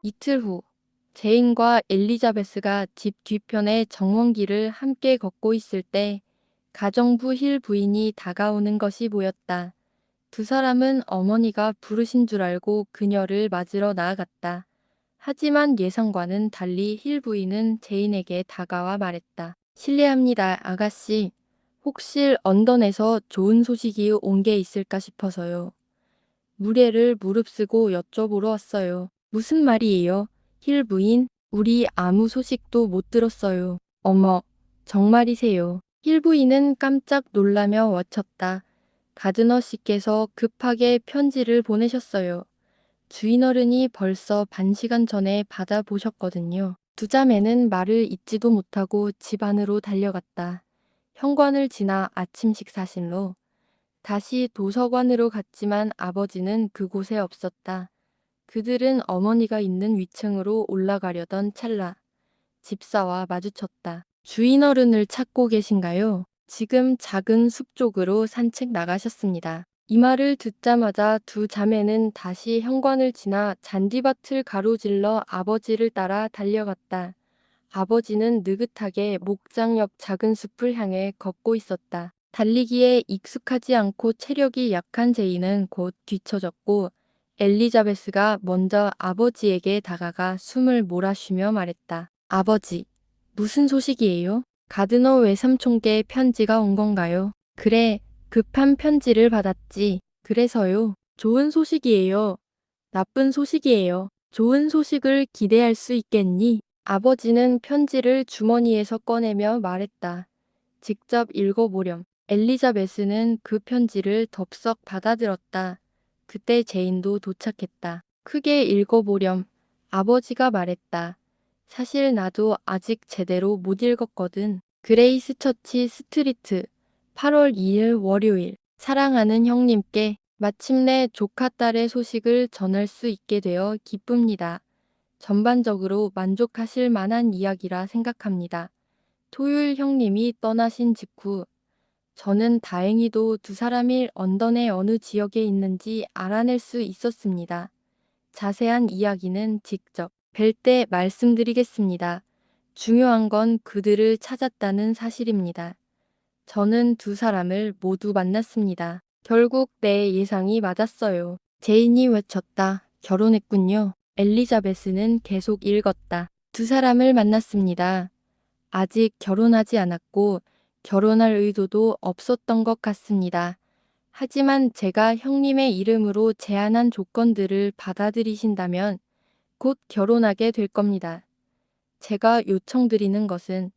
이틀 후, 제인과 엘리자베스가 집 뒤편의 정원길을 함께 걷고 있을 때 가정부 힐 부인이 다가오는 것이 보였다. 두 사람은 어머니가 부르신 줄 알고 그녀를 맞으러 나아갔다. 하지만 예상과는 달리 힐 부인은 제인에게 다가와 말했다. 실례합니다, 아가씨. 혹시 런던에서 좋은 소식이 온 게 있을까 싶어서요. 무례를 무릅쓰고 여쭤보러 왔어요. 무슨 말이에요? 힐 부인, 우리 아무 소식도 못 들었어요. 어머, 정말이세요. 힐 부인은 깜짝 놀라며 외쳤다. 가드너 씨께서 급하게 편지를 보내셨어요. 주인어른이 벌써 반시간 전에 받아보셨거든요. 두 자매는 말을 잇지도 못하고 집 안으로 달려갔다. 현관을 지나 아침 식사실로 다시 도서관으로 갔지만 아버지는 그곳에 없었다. 그들은 어머니가 있는 위층으로 올라가려던 찰나 집사와 마주쳤다. 주인어른을 찾고 계신가요? 지금 작은 숲 쪽으로 산책 나가셨습니다. 이 말을 듣자마자 두 자매는 다시 현관을 지나 잔디밭을 가로질러 아버지를 따라 달려갔다. 아버지는 느긋하게 목장 옆 작은 숲을 향해 걷고 있었다. 달리기에 익숙하지 않고 체력이 약한 제이는 곧 뒤처졌고 엘리자베스가 먼저 아버지에게 다가가 숨을 몰아쉬며 말했다. 아버지, 무슨 소식이에요? 가드너 외삼촌께 편지가 온 건가요? 그래, 급한 편지를 받았지. 그래서요. 좋은 소식이에요. 나쁜 소식이에요. 좋은 소식을 기대할 수 있겠니? 아버지는 편지를 주머니에서 꺼내며 말했다. 직접 읽어보렴. 엘리자베스는 그 편지를 덥석 받아들었다. 그때 제인도 도착했다. 크게 읽어보렴. 아버지가 말했다. 사실 나도 아직 제대로 못 읽었거든. 그레이스 처치 스트리트 8월 2일 월요일. 사랑하는 형님께 마침내 조카 딸의 소식을 전할 수 있게 되어 기쁩니다. 전반적으로 만족하실 만한 이야기라 생각합니다. 토요일 형님이 떠나신 직후 저는 다행히도 두 사람이 런던의 어느 지역에 있는지 알아낼 수 있었습니다. 자세한 이야기는 직접 뵐 때 말씀드리겠습니다. 중요한 건 그들을 찾았다는 사실입니다. 저는 두 사람을 모두 만났습니다. 결국 내 예상이 맞았어요. 제인이 외쳤다. 결혼했군요. 엘리자베스는 계속 읽었다. 두 사람을 만났습니다. 아직 결혼하지 않았고 결혼할 의도도 없었던 것 같습니다. 하지만 제가 형님의 이름으로 제안한 조건들을 받아들이신다면 곧 결혼하게 될 겁니다. 제가 요청드리는 것은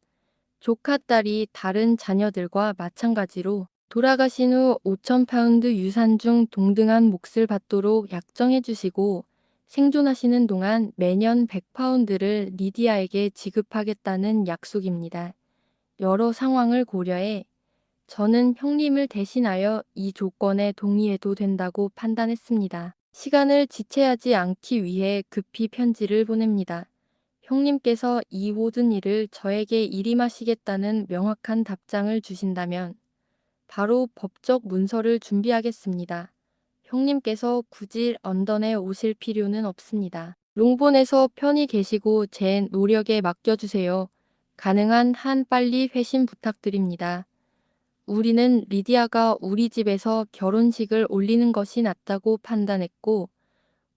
조카 딸이 다른 자녀들과 마찬가지로 돌아가신 후 5천 파운드 유산 중 동등한 몫을 받도록 약정해 주시고 생존하시는 동안 매년 100파운드를 리디아에게 지급하겠다는 약속입니다. 여러 상황을 고려해 저는 형님을 대신하여 이 조건에 동의해도 된다고 판단했습니다. 시간을 지체하지 않기 위해 급히 편지를 보냅니다. 형님께서 이 모든 일을 저에게 일임하시겠다는 명확한 답장을 주신다면 바로 법적 문서를 준비하겠습니다. 형님께서 굳이 런던에 오실 필요는 없습니다. 롱본에서 편히 계시고 제 노력에 맡겨주세요. 가능한 한 빨리 회신 부탁드립니다. 우리는 리디아가 우리 집에서 결혼식을 올리는 것이 낫다고 판단했고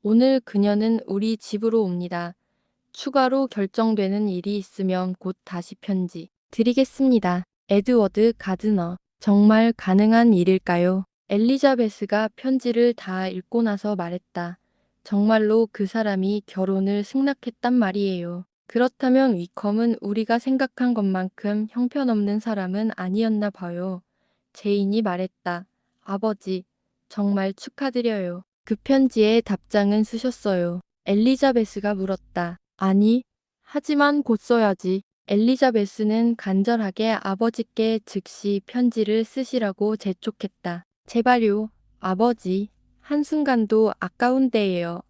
오늘 그녀는 우리 집으로 옵니다. 추가로 결정되는 일이 있으면 곧 다시 편지 드리겠습니다. 에드워드 가드너. 정말 가능한 일일까요? 엘리자베스가 편지를 다 읽고 나서 말했다. 정말로 그 사람이 결혼을 승낙했단 말이에요. 그렇다면 위컴은 우리가 생각한 것만큼 형편없는 사람은 아니었나 봐요. 제인이 말했다. 아버지, 정말 축하드려요. 그 편지에 답장은 쓰셨어요. 엘리자베스가 물었다. 아니, 하지만 곧 써야지. 엘리자베스는 간절하게 아버지께 즉시 편지를 쓰시라고 재촉했다. 제발요, 아버지. 한순간도 아까운 때예요.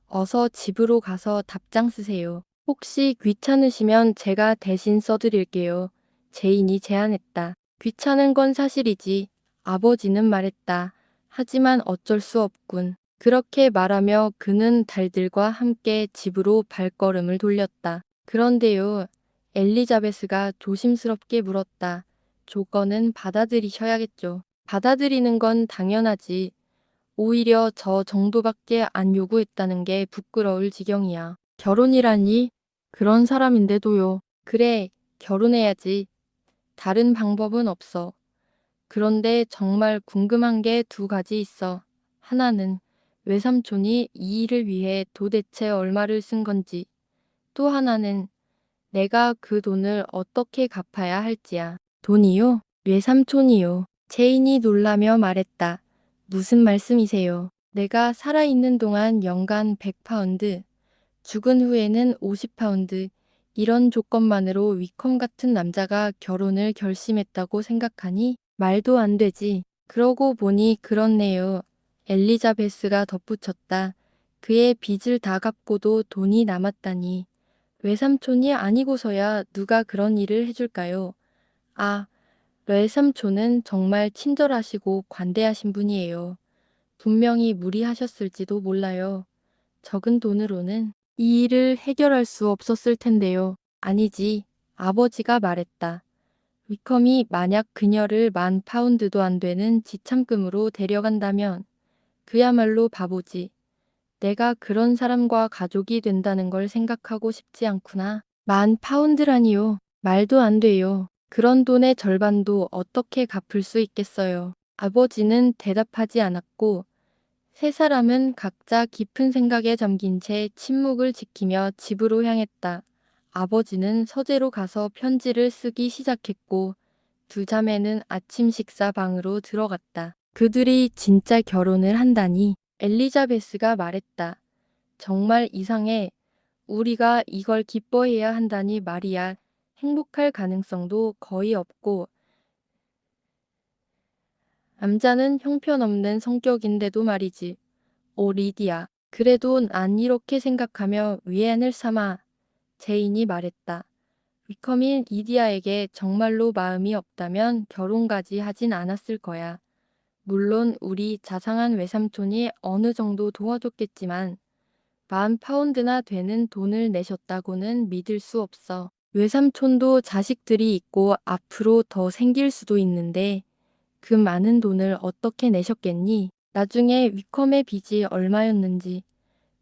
어서 집으로 가서 답장 쓰세요. 혹시 귀찮으시면 제가 대신 써드릴게요. 제인이 제안했다. 귀찮은 건 사실이지. 아버지는 말했다. 하지만 어쩔 수 없군. 그렇게 말하며 그는 달들과 함께 집으로 발걸음을 돌렸다. 그런데요, 엘리자베스가 조심스럽게 물었다. 조건은 받아들이셔야겠죠. 받아들이는 건 당연하지. 오히려 저 정도밖에 안 요구했다는 게 부끄러울 지경이야. 결혼이라니? 그런 사람인데도요. 그래, 결혼해야지. 다른 방법은 없어. 그런데 정말 궁금한 게 두 가지 있어. 하나는 외삼촌이 이 일을 위해 도대체 얼마를 쓴 건지, 또 하나는 내가 그 돈을 어떻게 갚아야 할지야. 돈이요? 외삼촌이요. 제인이 놀라며 말했다. 무슨 말씀이세요? 내가 살아있는 동안 연간 100파운드, 죽은 후에는 50파운드, 이런 조건만으로 위컴 같은 남자가 결혼을 결심했다고 생각하니 말도 안 되지. 그러고 보니 그렇네요. 엘리자베스가 덧붙였다. 그의 빚을 다 갚고도 돈이 남았다니. 외삼촌이 아니고서야 누가 그런 일을 해줄까요? 아, 외삼촌은 정말 친절하시고 관대하신 분이에요. 분명히 무리하셨을지도 몰라요. 적은 돈으로는 이 일을 해결할 수 없었을 텐데요. 아니지. 아버지가 말했다. 위컴이 만약 그녀를 10,000파운드도 안 되는 지참금으로 데려간다면 그야말로 바보지. 내가 그런 사람과 가족이 된다는 걸 생각하고 싶지 않구나. 10,000파운드라니요. 말도 안 돼요. 그런 돈의 절반도 어떻게 갚을 수 있겠어요. 아버지는 대답하지 않았고 세 사람은 각자 깊은 생각에 잠긴 채 침묵을 지키며 집으로 향했다. 아버지는 서재로 가서 편지를 쓰기 시작했고 두 자매는 아침 식사 방으로 들어갔다. 그들이 진짜 결혼을 한다니 엘리자베스가 말했다. 정말 이상해. 우리가 이걸 기뻐해야 한다니 말이야. 행복할 가능성도 거의 없고 남자는 형편없는 성격인데도 말이지. 오 리디야. 그래도 난 이렇게 생각하며 위안을 삼아 제인이 말했다. 위컴이 리디아에게 정말로 마음이 없다면 결혼까지 하진 않았을 거야. 물론 우리 자상한 외삼촌이 어느 정도 도와줬겠지만 10,000파운드나 되는 돈을 내셨다고는 믿을 수 없어. 외삼촌도 자식들이 있고 앞으로 더 생길 수도 있는데 그 많은 돈을 어떻게 내셨겠니? 나중에 위컴의 빚이 얼마였는지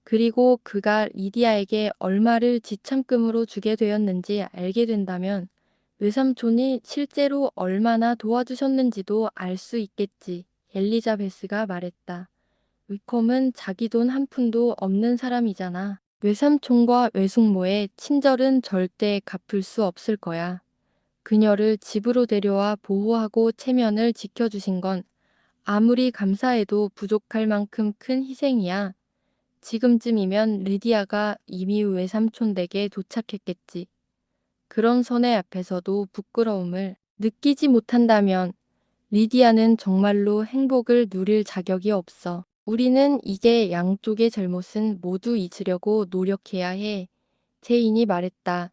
그리고 그가 리디아에게 얼마를 지참금으로 주게 되었는지 알게 된다면 외삼촌이 실제로 얼마나 도와주셨는지도 알 수 있겠지. 엘리자베스가 말했다. 위컴은 자기 돈 한 푼도 없는 사람이잖아. 외삼촌과 외숙모의 친절은 절대 갚을 수 없을 거야. 그녀를 집으로 데려와 보호하고 체면을 지켜주신 건 아무리 감사해도 부족할 만큼 큰 희생이야. 지금쯤이면 리디아가 이미 외삼촌 댁에 도착했겠지. 그런 선의 앞에서도 부끄러움을 느끼지 못한다면 리디아는 정말로 행복을 누릴 자격이 없어. 우리는 이제 양쪽의 잘못은 모두 잊으려고 노력해야 해. 제인이 말했다.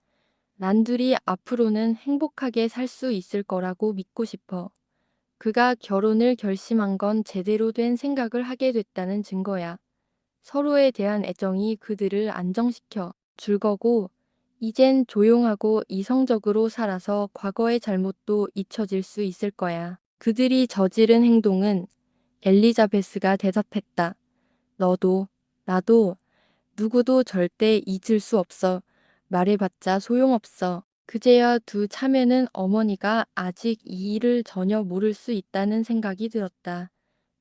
난 둘이 앞으로는 행복하게 살 수 있을 거라고 믿고 싶어. 그가 결혼을 결심한 건 제대로 된 생각을 하게 됐다는 증거야. 서로에 대한 애정이 그들을 안정시켜 줄 거고, 이젠 조용하고 이성적으로 살아서 과거의 잘못도 잊혀질 수 있을 거야. 그들이 저지른 행동은 엘리자베스가 대답했다. 너도, 나도, 누구도 절대 잊을 수 없어. 말해봤자 소용없어. 그제야 두 자매는 어머니가 아직 이 일을 전혀 모를 수 있다는 생각이 들었다.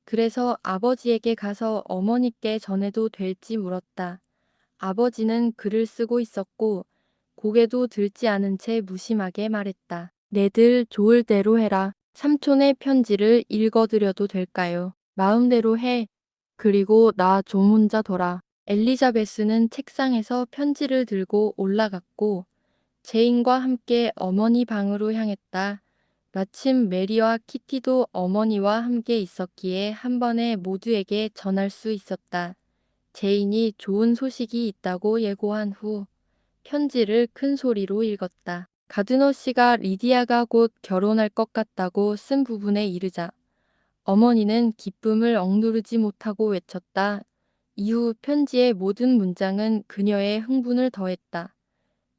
그래서 아버지에게 가서 어머니께 전해도 될지 물었다. 아버지는 글을 쓰고 있었고 고개도 들지 않은 채 무심하게 말했다. 내들 좋을 대로 해라. 삼촌의 편지를 읽어드려도 될까요? 마음대로 해. 그리고 나 좀 혼자 둬라. 엘리자베스는 책상에서 편지를 들고 올라갔고 제인과 함께 어머니 방으로 향했다. 마침 메리와 키티도 어머니와 함께 있었기에 한 번에 모두에게 전할 수 있었다. 제인이 좋은 소식이 있다고 예고한 후 편지를 큰 소리로 읽었다. 가드너 씨가 리디아가 곧 결혼할 것 같다고 쓴 부분에 이르자 어머니는 기쁨을 억누르지 못하고 외쳤다. 이후 편지의 모든 문장은 그녀의 흥분을 더했다.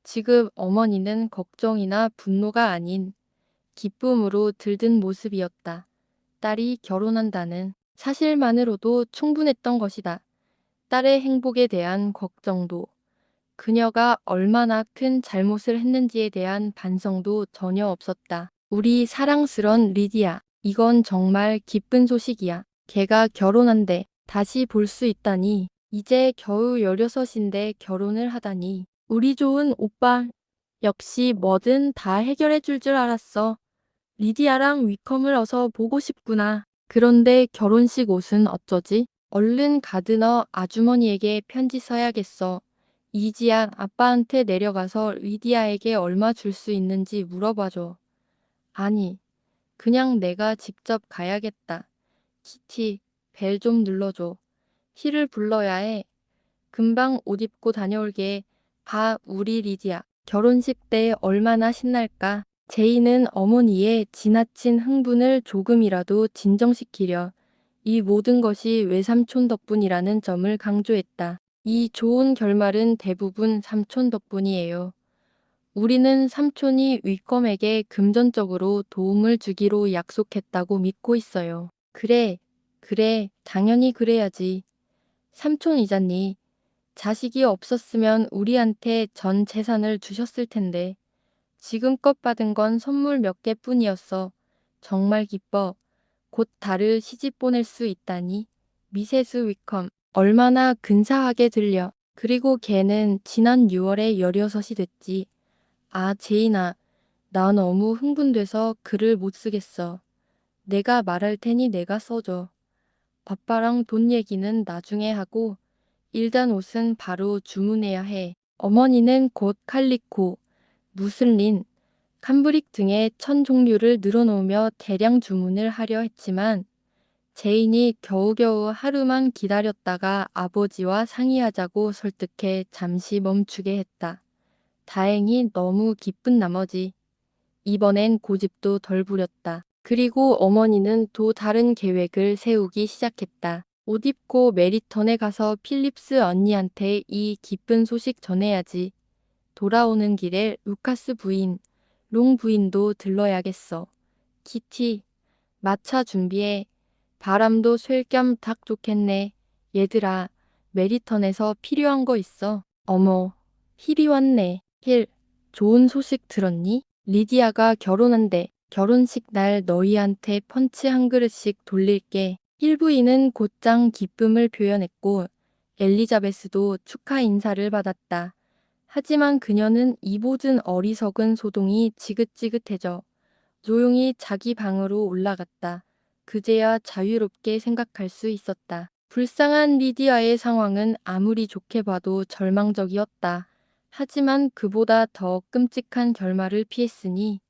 지금 어머니는 걱정이나 분노가 아닌 기쁨으로 들뜬 모습이었다. 딸이 결혼한다는 사실만으로도 충분했던 것이다. 딸의 행복에 대한 걱정도, 그녀가 얼마나 큰 잘못을 했는지에 대한 반성도 전혀 없었다. 우리 사랑스런 리디야, 이건 정말 기쁜 소식이야. 걔가 결혼한대. 다시 볼 수 있다니. 이제 겨우 16인데 결혼을 하다니. 우리 좋은 오빠, 역시 뭐든 다 해결해 줄 줄 알았어. 리디아랑 위컴을 어서 보고 싶구나. 그런데 결혼식 옷은 어쩌지? 얼른 가드너 아주머니에게 편지 써야겠어. 이지야, 아빠한테 내려가서 리디아에게 얼마 줄 수 있는지 물어봐줘. 아니, 그냥 내가 직접 가야겠다. 키티, 벨 좀 눌러줘. 힐을 불러야 해. 금방 옷 입고 다녀올게. 아, 우리 리디아. 결혼식 때 얼마나 신날까? 제이는 어머니의 지나친 흥분을 조금이라도 진정시키려 이 모든 것이 외삼촌 덕분이라는 점을 강조했다. 이 좋은 결말은 대부분 삼촌 덕분이에요. 우리는 삼촌이 위컴에게 금전적으로 도움을 주기로 약속했다고 믿고 있어요. 그래, 그래, 당연히 그래야지. 삼촌이잖니. 자식이 없었으면 우리한테 전 재산을 주셨을 텐데. 지금껏 받은 건 선물 몇 개뿐이었어. 정말 기뻐. 곧 달을 시집 보낼 수 있다니. 미세스 위컴. 얼마나 근사하게 들려. 그리고 걔는 지난 6월에 16이 됐지. 아, 제인아. 나 너무 흥분돼서 글을 못 쓰겠어. 내가 말할 테니 내가 써줘. 아빠랑 돈 얘기는 나중에 하고 일단 옷은 바로 주문해야 해. 어머니는 곧 칼리코, 무슬린, cambric 등의 천 종류를 늘어놓으며 대량 주문을 하려 했지만 제인이 겨우겨우 하루만 기다렸다가 아버지와 상의하자고 설득해 잠시 멈추게 했다. 다행히 너무 기쁜 나머지 이번엔 고집도 덜 부렸다. 그리고 어머니는 또 다른 계획을 세우기 시작했다. 옷 입고 메리턴에 가서 필립스 언니한테 이 기쁜 소식 전해야지. 돌아오는 길에 루카스 부인, 롱 부인도 들러야겠어. 키티, 마차 준비해. 바람도 쐴 겸 딱 좋겠네. 얘들아, 메리턴에서 필요한 거 있어. 어머, 힐이 왔네. 힐, 좋은 소식 들었니? 리디아가 결혼한대. 결혼식 날 너희한테 펀치 한 그릇씩 돌릴게. 힐 부인은 곧장 기쁨을 표현했고 엘리자베스도 축하 인사를 받았다. 하지만 그녀는 이 모든 어리석은 소동이 지긋지긋해져 조용히 자기 방으로 올라갔다. 그제야 자유롭게 생각할 수 있었다. 불쌍한 리디아의 상황은 아무리 좋게 봐도 절망적이었다. 하지만 그보다 더 끔찍한 결말을 피했으니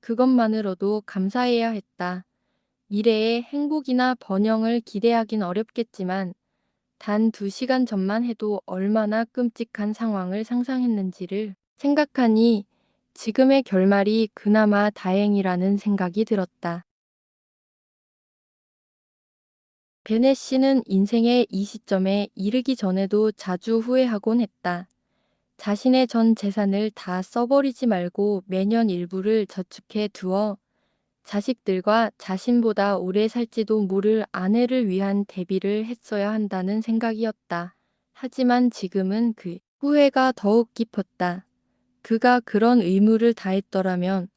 그것만으로도 감사해야 했다. 미래의 행복이나 번영을 기대하긴 어렵겠지만 단 2시간 전만 해도 얼마나 끔찍한 상황을 상상했는지를 생각하니 지금의 결말이 그나마 다행이라는 생각이 들었다. 베넷 씨는 인생의 이 시점에 이르기 전에도 자주 후회하곤 했다. 자신의 전 재산을 다 써버리지 말고 매년 일부를 저축해 두어 자식들과 자신보다 오래 살지도 모를 아내를 위한 대비를 했어야 한다는 생각이었다. 하지만 지금은 그 후회가 더욱 깊었다. 그가 그런 의무를 다했더라면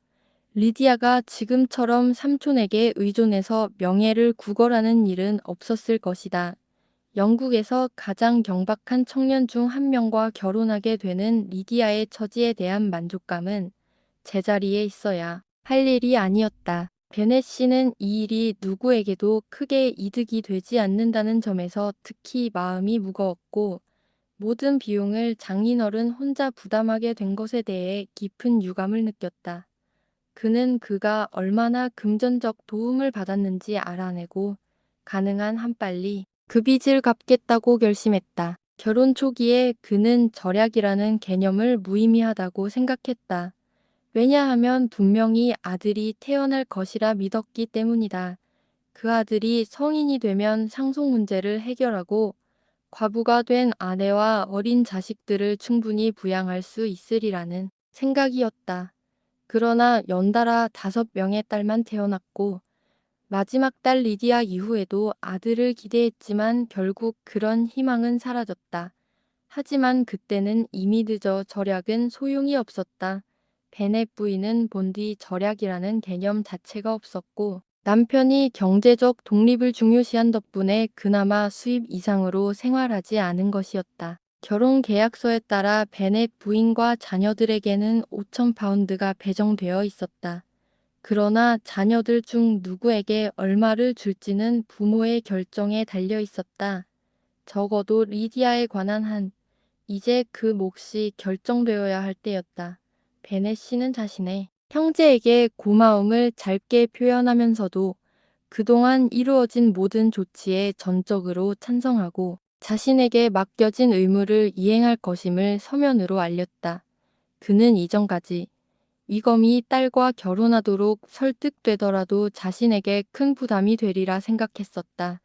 리디아가 지금처럼 삼촌에게 의존해서 명예를 구걸하는 일은 없었을 것이다. 영국에서 가장 경박한 청년 중 한 명과 결혼하게 되는 리디아의 처지에 대한 만족감은 제자리에 있어야 할 일이 아니었다. 베넷 씨는 이 일이 누구에게도 크게 이득이 되지 않는다는 점에서 특히 마음이 무거웠고 모든 비용을 장인어른 혼자 부담하게 된 것에 대해 깊은 유감을 느꼈다. 그는 그가 얼마나 금전적 도움을 받았는지 알아내고 가능한 한 빨리 그 빚을 갚겠다고 결심했다. 결혼 초기에 그는 절약이라는 개념을 무의미하다고 생각했다. 왜냐하면 분명히 아들이 태어날 것이라 믿었기 때문이다. 그 아들이 성인이 되면 상속 문제를 해결하고 과부가 된 아내와 어린 자식들을 충분히 부양할 수 있으리라는 생각이었다. 그러나 연달아 5명의 딸만 태어났고 마지막 딸 리디아 이후에도 아들을 기대했지만 결국 그런 희망은 사라졌다. 하지만 그때는 이미 늦어 절약은 소용이 없었다. 베넷 부인은 본디 절약이라는 개념 자체가 없었고 남편이 경제적 독립을 중요시한 덕분에 그나마 수입 이상으로 생활하지 않은 것이었다. 결혼 계약서에 따라 베넷 부인과 자녀들에게는 5천 파운드가 배정되어 있었다. 그러나 자녀들 중 누구에게 얼마를 줄지는 부모의 결정에 달려 있었다. 적어도 리디아에 관한 한, 이제 그 몫이 결정되어야 할 때였다. 베넷 씨는 자신의 형제에게 고마움을 짧게 표현하면서도 그동안 이루어진 모든 조치에 전적으로 찬성하고 자신에게 맡겨진 의무를 이행할 것임을 서면으로 알렸다. 그는 이전까지 위검이 딸과 결혼하도록 설득되더라도 자신에게 큰 부담이 되리라 생각했었다.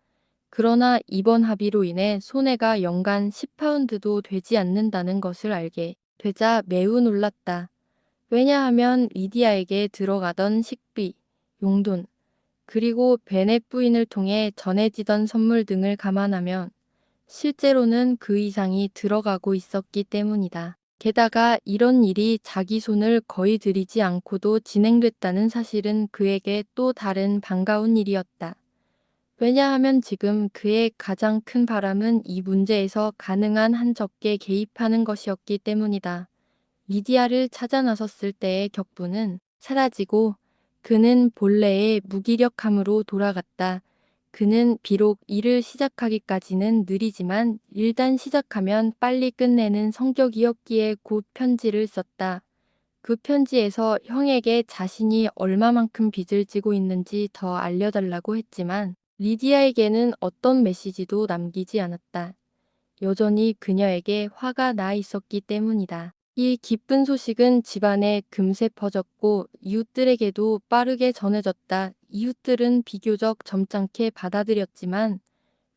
그러나 이번 합의로 인해 손해가 연간 10파운드도 되지 않는다는 것을 알게 되자 매우 놀랐다. 왜냐하면 리디아에게 들어가던 식비, 용돈, 그리고 베넷 부인을 통해 전해지던 선물 등을 감안하면 실제로는 그 이상이 들어가고 있었기 때문이다. 게다가 이런 일이 자기 손을 거의 들이지 않고도 진행됐다는 사실은 그에게 또 다른 반가운 일이었다. 왜냐하면 지금 그의 가장 큰 바람은 이 문제에서 가능한 한 적게 개입하는 것이었기 때문이다. 리디아를 찾아 나섰을 때의 격분은 사라지고 그는 본래의 무기력함으로 돌아갔다. 그는 비록 일을 시작하기까지는 느리지만 일단 시작하면 빨리 끝내는 성격이었기에 곧 편지를 썼다. 그 편지에서 형에게 자신이 얼마만큼 빚을 지고 있는지 더 알려달라고 했지만 리디아에게는 어떤 메시지도 남기지 않았다. 여전히 그녀에게 화가 나 있었기 때문이다. 이 기쁜 소식은 집안에 금세 퍼졌고 이웃들에게도 빠르게 전해졌다. 이웃들은 비교적 점잖게 받아들였지만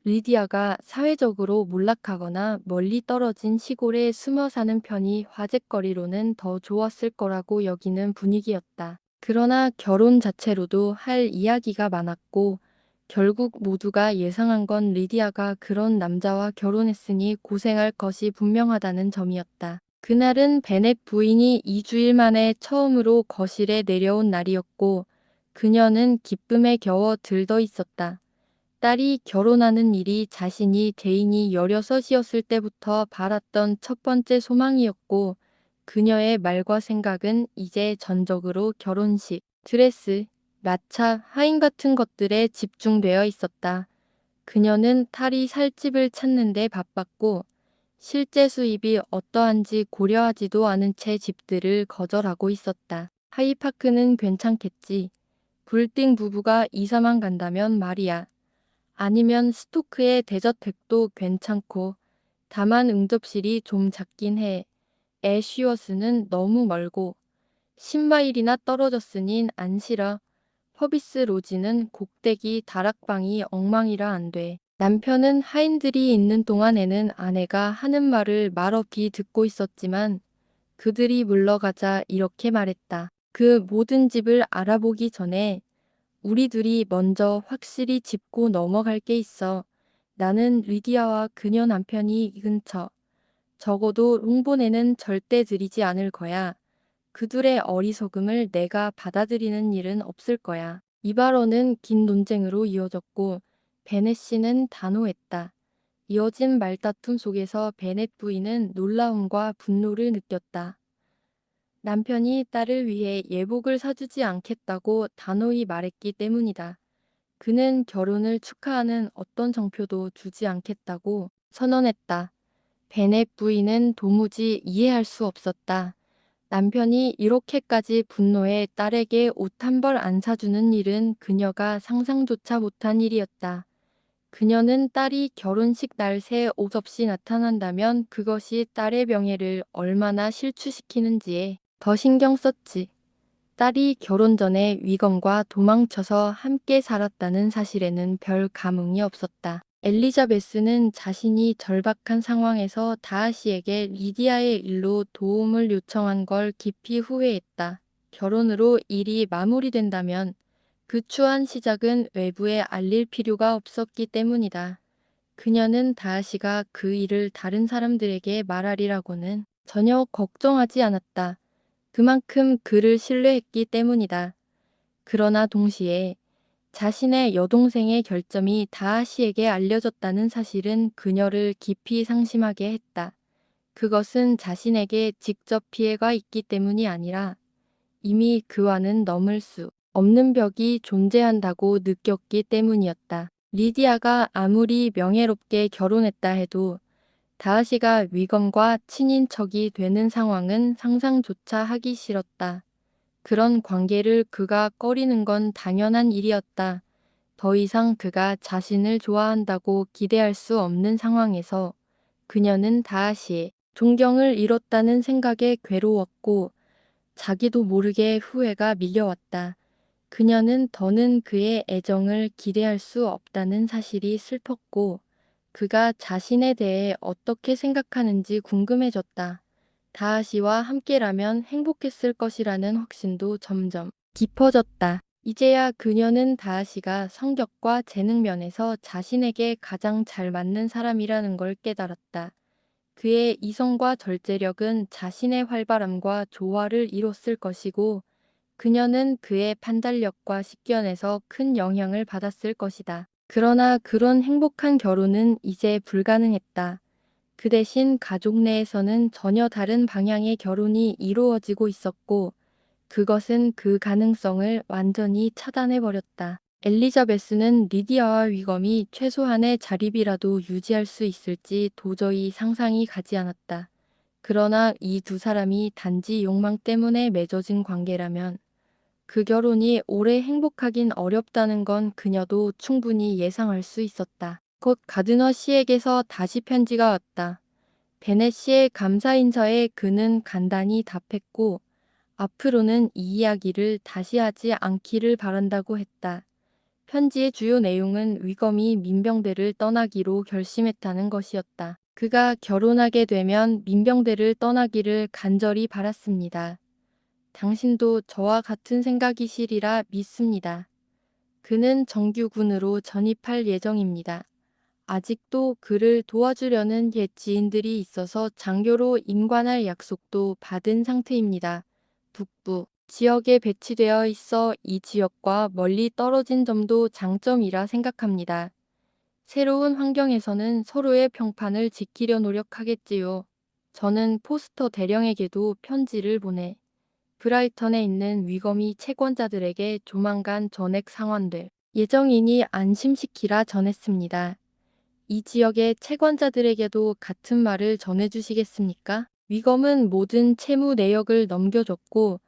리디아가 사회적으로 몰락하거나 멀리 떨어진 시골에 숨어 사는 편이 화제거리로는 더 좋았을 거라고 여기는 분위기였다. 그러나 결혼 자체로도 할 이야기가 많았고 결국 모두가 예상한 건 리디아가 그런 남자와 결혼했으니 고생할 것이 분명하다는 점이었다. 그날은 베넷 부인이 2주일 만에 처음으로 거실에 내려온 날이었고 그녀는 기쁨에 겨워 들떠 있었다. 딸이 결혼하는 일이 자신이 대인이 16이었을 때부터 바랐던 첫 번째 소망이었고 그녀의 말과 생각은 이제 전적으로 결혼식, 드레스, 마차, 하인 같은 것들에 집중되어 있었다. 그녀는 딸이 살 집을 찾는 데 바빴고 실제 수입이 어떠한지 고려하지도 않은 채 집들을 거절하고 있었다. 하이파크는 괜찮겠지. 불띵 부부가 이사만 간다면 말이야. 아니면 스토크의 데저택도 괜찮고 다만 응접실이 좀 작긴 해. 애쉬워스는 너무 멀고 10마일이나 떨어졌으니 안 싫어. 퍼비스 로지는 곡대기 다락방이 엉망이라 안 돼. 남편은 하인들이 있는 동안에는 아내가 하는 말을 말없이 듣고 있었지만 그들이 물러가자 이렇게 말했다. 그 모든 집을 알아보기 전에 우리 둘이 먼저 확실히 짚고 넘어갈 게 있어. 나는 리디아와 그녀 남편이 이 근처, 적어도 롱본에는 절대 들이지 않을 거야. 그들의 어리석음을 내가 받아들이는 일은 없을 거야. 이 발언은 긴 논쟁으로 이어졌고 베넷 씨는 단호했다. 이어진 말다툼 속에서 베넷 부인은 놀라움과 분노를 느꼈다. 남편이 딸을 위해 예복을 사주지 않겠다고 단호히 말했기 때문이다. 그는 결혼을 축하하는 어떤 정표도 주지 않겠다고 선언했다. 베넷 부인은 도무지 이해할 수 없었다. 남편이 이렇게까지 분노해 딸에게 옷 한 벌 안 사주는 일은 그녀가 상상조차 못한 일이었다. 그녀는 딸이 결혼식 날 새 옷 없이 나타난다면 그것이 딸의 명예를 얼마나 실추시키는지에 더 신경 썼지. 딸이 결혼 전에 위검과 도망쳐서 함께 살았다는 사실에는 별 감흥이 없었다. 엘리자베스는 자신이 절박한 상황에서 다하시에게 리디아의 일로 도움을 요청한 걸 깊이 후회했다. 결혼으로 일이 마무리된다면 그 추한 시작은 외부에 알릴 필요가 없었기 때문이다. 그녀는 다하시가 그 일을 다른 사람들에게 말하리라고는 전혀 걱정하지 않았다. 그만큼 그를 신뢰했기 때문이다. 그러나 동시에 자신의 여동생의 결점이 다하시에게 알려졌다는 사실은 그녀를 깊이 상심하게 했다. 그것은 자신에게 직접 피해가 있기 때문이 아니라 이미 그와는 넘을 수 없는 벽이 존재한다고 느꼈기 때문이었다. 리디아가 아무리 명예롭게 결혼했다 해도 다하시가 위검과 친인척이 되는 상황은 상상조차 하기 싫었다. 그런 관계를 그가 꺼리는 건 당연한 일이었다. 더 이상 그가 자신을 좋아한다고 기대할 수 없는 상황에서 그녀는 다하시의 존경을 잃었다는 생각에 괴로웠고 자기도 모르게 후회가 밀려왔다. 그녀는 더는 그의 애정을 기대할 수 없다는 사실이 슬펐고 그가 자신에 대해 어떻게 생각하는지 궁금해졌다. 다하시와 함께라면 행복했을 것이라는 확신도 점점 깊어졌다. 이제야 그녀는 다하시가 성격과 재능 면에서 자신에게 가장 잘 맞는 사람이라는 걸 깨달았다. 그의 이성과 절제력은 자신의 활발함과 조화를 이뤘을 것이고 그녀는 그의 판단력과 식견에서 큰 영향을 받았을 것이다. 그러나 그런 행복한 결혼은 이제 불가능했다. 그 대신 가족 내에서는 전혀 다른 방향의 결혼이 이루어지고 있었고 그것은 그 가능성을 완전히 차단해버렸다. 엘리자베스는 리디아와 위검이 최소한의 자립이라도 유지할 수 있을지 도저히 상상이 가지 않았다. 그러나 이 두 사람이 단지 욕망 때문에 맺어진 관계라면 그 결혼이 오래 행복하긴 어렵다는 건 그녀도 충분히 예상할 수 있었다. 곧 가드너 씨에게서 다시 편지가 왔다. 베넷 씨의 감사 인사에 그는 간단히 답했고 앞으로는 이 이야기를 다시 하지 않기를 바란다고 했다. 편지의 주요 내용은 위검이 민병대를 떠나기로 결심했다는 것이었다. 그가 결혼하게 되면 민병대를 떠나기를 간절히 바랐습니다. 당신도 저와 같은 생각이시리라 믿습니다. 그는 정규군으로 전입할 예정입니다. 아직도 그를 도와주려는 옛 지인들이 있어서 장교로 임관할 약속도 받은 상태입니다. 북부 지역에 배치되어 있어 이 지역과 멀리 떨어진 점도 장점이라 생각합니다. 새로운 환경에서는 서로의 평판을 지키려 노력하겠지요. 저는 포스터 대령에게도 편지를 보내 브라이턴에 있는 위검이 채권자들에게 조만간 전액 상환될 예정이니 안심시키라 전했습니다. 이 지역의 채권자들에게도 같은 말을 전해주시겠습니까? 위검은 모든 채무 내역을 넘겨줬고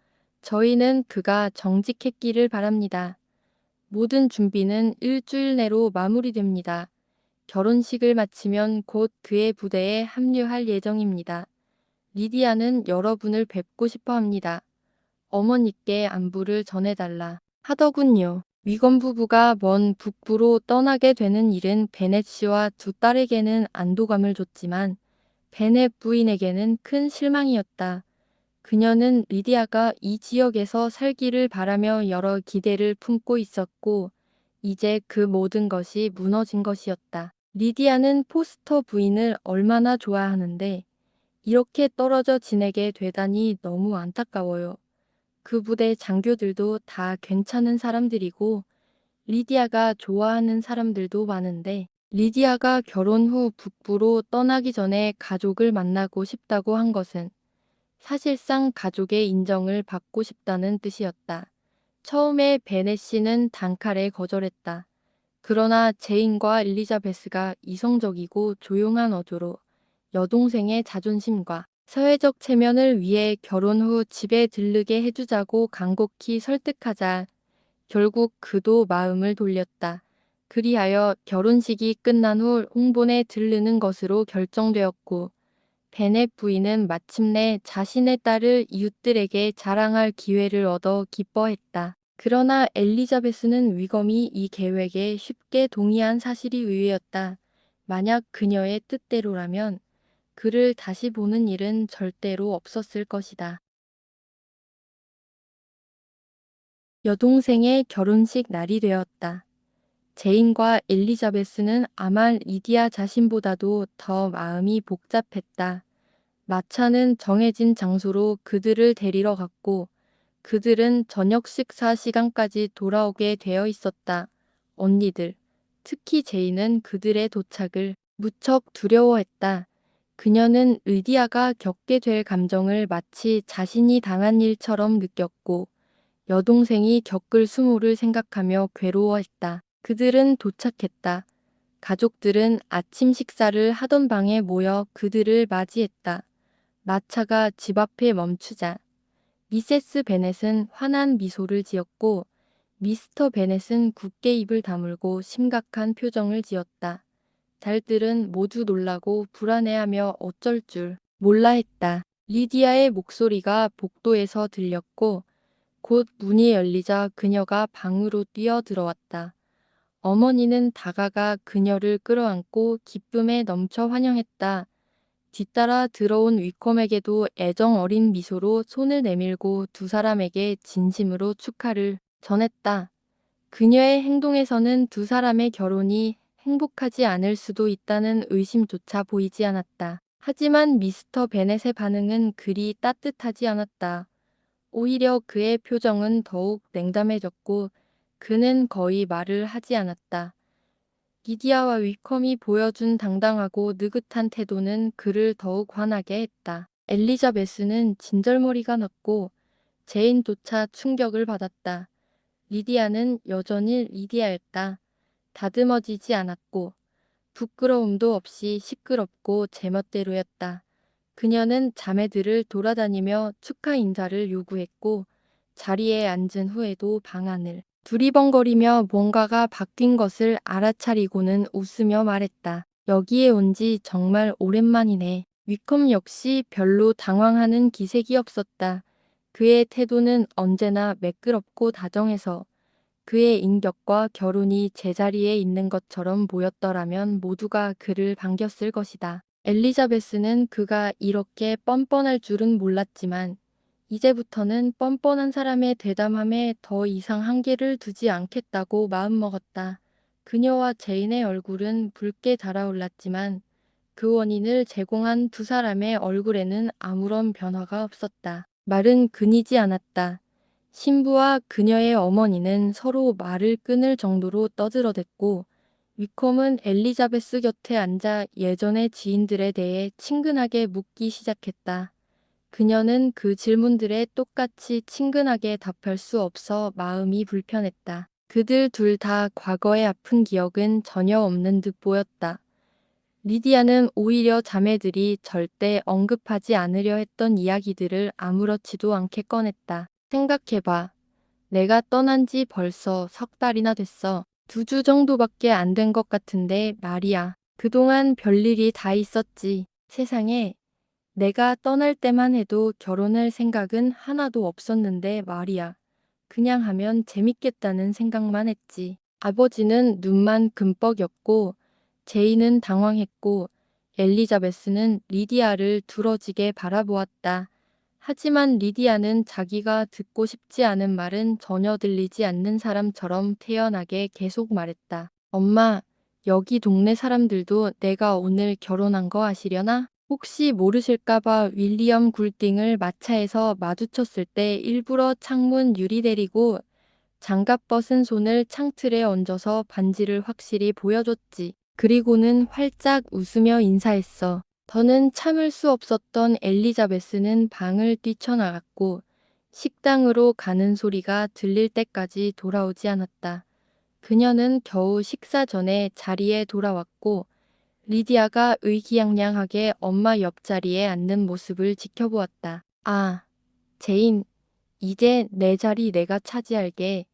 저희는 그가 정직했기를 바랍니다. 모든 준비는 일주일 내로 마무리됩니다. 결혼식을 마치면 곧 그의 부대에 합류할 예정입니다. 리디아는 여러분을 뵙고 싶어 합니다. 어머니께 안부를 전해달라 하더군요. 위건 부부가 먼 북부로 떠나게 되는 일은 베넷 씨와 두 딸에게는 안도감을 줬지만 베넷 부인에게는 큰 실망이었다. 그녀는 리디아가 이 지역에서 살기를 바라며 여러 기대를 품고 있었고 이제 그 모든 것이 무너진 것이었다. 리디아는 포스터 부인을 얼마나 좋아하는데 이렇게 떨어져 지내게 되다니 너무 안타까워요. 그 부대 장교들도 다 괜찮은 사람들이고 리디아가 좋아하는 사람들도 많은데 리디아가 결혼 후 북부로 떠나기 전에 가족을 만나고 싶다고 한 것은 사실상 가족의 인정을 받고 싶다는 뜻이었다. 처음에 베넷 씨는 단칼에 거절했다. 그러나 제인과 엘리자베스가 이성적이고 조용한 어조로 여동생의 자존심과 사회적 체면을 위해 결혼 후 집에 들르게 해주자고 간곡히 설득하자 결국 그도 마음을 돌렸다. 그리하여 결혼식이 끝난 후 홍본에 들르는 것으로 결정되었고 베넷 부인은 마침내 자신의 딸을 이웃들에게 자랑할 기회를 얻어 기뻐했다. 그러나 엘리자베스는 위검이 이 계획에 쉽게 동의한 사실이 의외였다. 만약 그녀의 뜻대로라면 그를 다시 보는 일은 절대로 없었을 것이다. 여동생의 결혼식 날이 되었다. 제인과 엘리자베스는 아마 리디아 자신보다도 더 마음이 복잡했다. 마차는 정해진 장소로 그들을 데리러 갔고 그들은 저녁 식사 시간까지 돌아오게 되어 있었다. 언니들, 특히 제인은 그들의 도착을 무척 두려워했다. 그녀는 리디아가 겪게 될 감정을 마치 자신이 당한 일처럼 느꼈고 여동생이 겪을 수모를 생각하며 괴로워했다. 그들은 도착했다. 가족들은 아침 식사를 하던 방에 모여 그들을 맞이했다. 마차가 집 앞에 멈추자 미세스 베넷은 환한 미소를 지었고 미스터 베넷은 굳게 입을 다물고 심각한 표정을 지었다. 달들은 모두 놀라고 불안해하며 어쩔 줄 몰라 했다. 리디아의 목소리가 복도에서 들렸고 곧 문이 열리자 그녀가 방으로 뛰어들어왔다. 어머니는 다가가 그녀를 끌어안고 기쁨에 넘쳐 환영했다. 뒤따라 들어온 위컴에게도 애정 어린 미소로 손을 내밀고 두 사람에게 진심으로 축하를 전했다. 그녀의 행동에서는 두 사람의 결혼이 행복하지 않을 수도 있다는 의심조차 보이지 않았다. 하지만 미스터 베넷의 반응은 그리 따뜻하지 않았다. 오히려 그의 표정은 더욱 냉담해졌고 그는 거의 말을 하지 않았다. 리디아와 위컴이 보여준 당당하고 느긋한 태도는 그를 더욱 화나게 했다. 엘리자베스는 진절머리가 났고 제인조차 충격을 받았다. 리디아는 여전히 리디아였다. 다듬어지지 않았고 부끄러움도 없이 시끄럽고 제멋대로였다. 그녀는 자매들을 돌아다니며 축하 인사를 요구했고 자리에 앉은 후에도 방안을 두리번거리며 뭔가가 바뀐 것을 알아차리고는 웃으며 말했다. 여기에 온 지 정말 오랜만이네. 위컴 역시 별로 당황하는 기색이 없었다. 그의 태도는 언제나 매끄럽고 다정해서 그의 인격과 결혼이 제자리에 있는 것처럼 보였더라면 모두가 그를 반겼을 것이다. 엘리자베스는 그가 이렇게 뻔뻔할 줄은 몰랐지만 이제부터는 뻔뻔한 사람의 대담함에 더 이상 한계를 두지 않겠다고 마음먹었다. 그녀와 제인의 얼굴은 붉게 달아올랐지만 그 원인을 제공한 두 사람의 얼굴에는 아무런 변화가 없었다. 말은 끊이지 않았다. 신부와 그녀의 어머니는 서로 말을 끊을 정도로 떠들어댔고 위컴은 엘리자베스 곁에 앉아 예전의 지인들에 대해 친근하게 묻기 시작했다. 그녀는 그 질문들에 똑같이 친근하게 답할 수 없어 마음이 불편했다. 그들 둘 다 과거의 아픈 기억은 전혀 없는 듯 보였다. 리디아는 오히려 자매들이 절대 언급하지 않으려 했던 이야기들을 아무렇지도 않게 꺼냈다. 생각해봐. 내가 떠난 지 벌써 석 달이나 됐어. 2주 정도밖에 안 된 것 같은데 말이야. 그동안 별일이 다 있었지. 세상에 내가 떠날 때만 해도 결혼할 생각은 하나도 없었는데 말이야. 그냥 하면 재밌겠다는 생각만 했지. 아버지는 눈만 금뻑였고 제이는 당황했고 엘리자베스는 리디아를 두러지게 바라보았다. 하지만 리디아는 자기가 듣고 싶지 않은 말은 전혀 들리지 않는 사람처럼 태연하게 계속 말했다. 엄마, 여기 동네 사람들도 내가 오늘 결혼한 거 아시려나? 혹시 모르실까봐 윌리엄 굴딩을 마차에서 마주쳤을 때 일부러 창문 유리 내리고 장갑 벗은 손을 창틀에 얹어서 반지를 확실히 보여줬지. 그리고는 활짝 웃으며 인사했어. 더는 참을 수 없었던 엘리자베스는 방을 뛰쳐나갔고 식당으로 가는 소리가 들릴 때까지 돌아오지 않았다. 그녀는 겨우 식사 전에 자리에 돌아왔고 리디아가 의기양양하게 엄마 옆자리에 앉는 모습을 지켜보았다. 아, 제인, 이제 내 자리 내가 차지할게.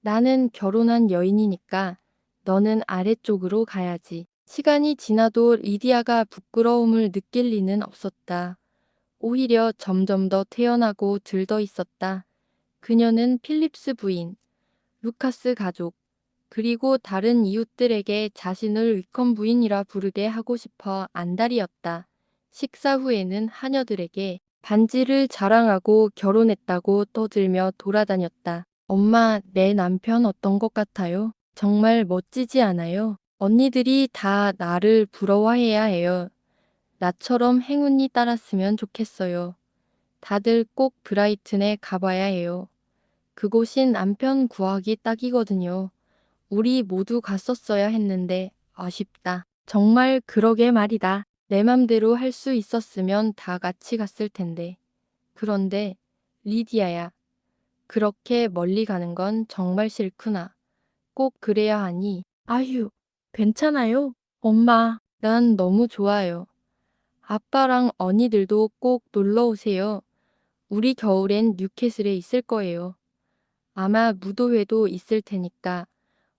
나는 결혼한 여인이니까 너는 아래쪽으로 가야지. 시간이 지나도 리디아가 부끄러움을 느낄 리는 없었다. 오히려 점점 더 태연하고 들떠 있었다. 그녀는 필립스 부인, 루카스 가족, 그리고 다른 이웃들에게 자신을 위컴 부인이라 부르게 하고 싶어 안달이었다. 식사 후에는 하녀들에게 반지를 자랑하고 결혼했다고 떠들며 돌아다녔다. 엄마, 내 남편 어떤 것 같아요? 정말 멋지지 않아요? 언니들이 다 나를 부러워해야 해요. 나처럼 행운이 따랐으면 좋겠어요. 다들 꼭 브라이튼에 가봐야 해요. 그곳이 남편 구하기 딱이거든요. 우리 모두 갔었어야 했는데 아쉽다. 정말 그러게 말이다. 내 맘대로 할 수 있었으면 다 같이 갔을 텐데. 그런데 리디아야, 그렇게 멀리 가는 건 정말 싫구나. 꼭 그래야 하니. 아휴, 괜찮아요. 엄마, 난 너무 좋아요. 아빠랑 언니들도 꼭 놀러 오세요. 우리 겨울엔 뉴캐슬에 있을 거예요. 아마 무도회도 있을 테니까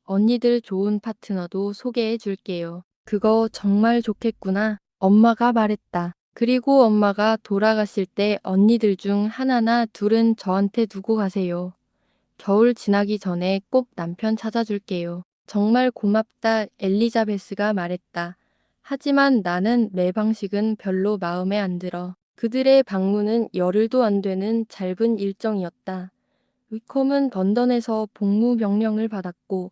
언니들 좋은 파트너도 소개해 줄게요. 그거 정말 좋겠구나. 엄마가 말했다. 그리고 엄마가 돌아가실 때 언니들 중 하나나 둘은 저한테 두고 가세요. 겨울 지나기 전에 꼭 남편 찾아줄게요. 정말 고맙다, 엘리자베스가 말했다. 하지만 나는 내 방식은 별로 마음에 안 들어. 그들의 방문은 열흘도 안 되는 짧은 일정이었다. 위컴은 런던에서 복무 명령을 받았고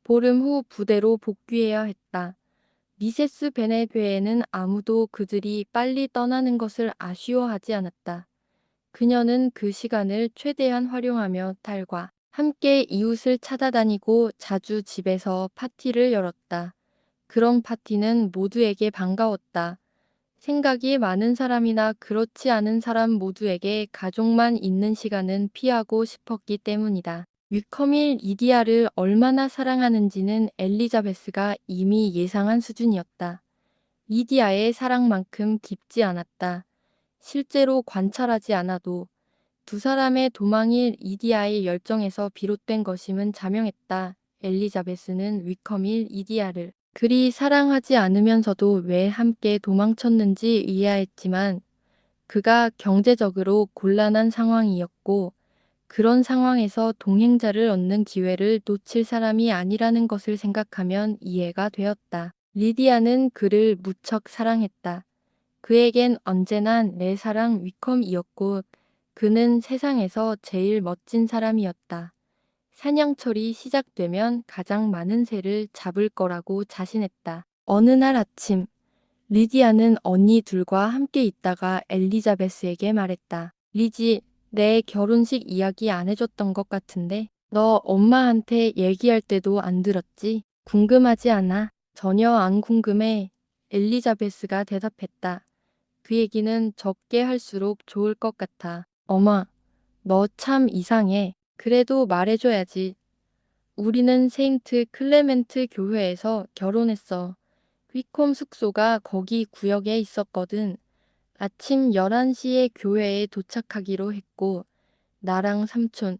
보름 후 부대로 복귀해야 했다. 미세스 베넷 외에는 아무도 그들이 빨리 떠나는 것을 아쉬워하지 않았다. 그녀는 그 시간을 최대한 활용하며 딸과 함께 이웃을 찾아다니고 자주 집에서 파티를 열었다. 그런 파티는 모두에게 반가웠다. 생각이 많은 사람이나 그렇지 않은 사람 모두에게 가족만 있는 시간은 피하고 싶었기 때문이다. 위커밀 이디아를 얼마나 사랑하는지는 엘리자베스가 이미 예상한 수준이었다. 이디아의 사랑만큼 깊지 않았다. 실제로 관찰하지 않아도 두 사람의 도망일 이디아의 열정에서 비롯된 것임은 자명했다. 엘리자베스는 위커밀 이디아를 그리 사랑하지 않으면서도 왜 함께 도망쳤는지 이해했지만 그가 경제적으로 곤란한 상황이었고 그런 상황에서 동행자를 얻는 기회를 놓칠 사람이 아니라는 것을 생각하면 이해가 되었다. 리디아는 그를 무척 사랑했다. 그에겐 언제나 내 사랑 위컴이었고 그는 세상에서 제일 멋진 사람이었다. 사냥철이 시작되면 가장 많은 새를 잡을 거라고 자신했다. 어느 날 아침, 리디아는 언니 둘과 함께 있다가 엘리자베스에게 말했다. 리지, 내 결혼식 이야기 안 해줬던 것 같은데 너 엄마한테 얘기할 때도 안 들었지? 궁금하지 않아? 전혀 안 궁금해. 엘리자베스가 대답했다. 그 얘기는 적게 할수록 좋을 것 같아. 엄마, 너 참 이상해. 그래도 말해줘야지. 우리는 세인트 클레멘트 교회에서 결혼했어. 휘콤 숙소가 거기 구역에 있었거든. 아침 11시에 교회에 도착하기로 했고, 나랑 삼촌,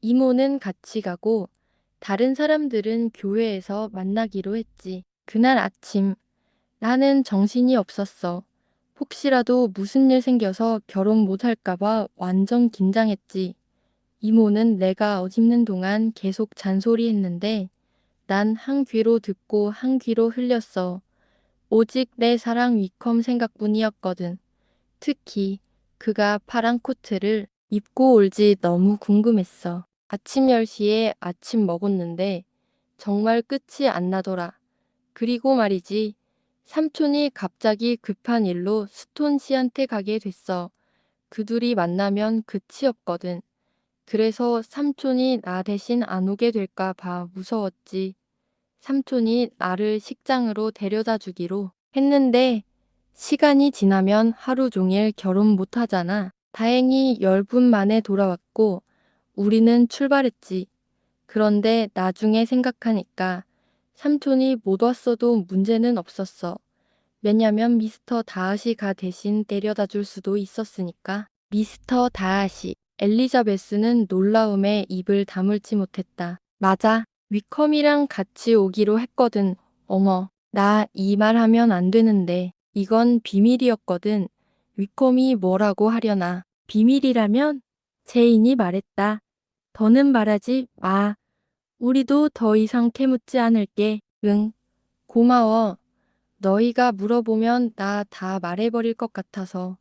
이모는 같이 가고, 다른 사람들은 교회에서 만나기로 했지. 그날 아침, 나는 정신이 없었어. 혹시라도 무슨 일 생겨서 결혼 못할까봐 완전 긴장했지. 이모는 내가 어집는 동안 계속 잔소리했는데 난 한 귀로 듣고 한 귀로 흘렸어. 오직 내 사랑 위컴 생각뿐이었거든. 특히 그가 파란 코트를 입고 올지 너무 궁금했어. 아침 10시에 아침 먹었는데 정말 끝이 안 나더라. 그리고 말이지. 삼촌이 갑자기 급한 일로 스톤 씨한테 가게 됐어. 그 둘이 만나면 끝이 없거든. 그래서 삼촌이 나 대신 안 오게 될까 봐 무서웠지. 삼촌이 나를 식장으로 데려다 주기로 했는데 시간이 지나면 하루 종일 결혼 못 하잖아. 다행히 10분 만에 돌아왔고 우리는 출발했지. 그런데 나중에 생각하니까 삼촌이 못 왔어도 문제는 없었어. 왜냐면 미스터 다하시가 대신 데려다 줄 수도 있었으니까. 미스터 다하시. 엘리자베스는 놀라움에 입을 다물지 못했다. 맞아. 위컴이랑 같이 오기로 했거든. 어머, 나 이 말 하면 안 되는데. 이건 비밀이었거든. 위컴이 뭐라고 하려나. 비밀이라면? 제인이 말했다. 더는 말하지 마. 우리도 더 이상 캐묻지 않을게. 응, 고마워. 너희가 물어보면 나 다 말해버릴 것 같아서.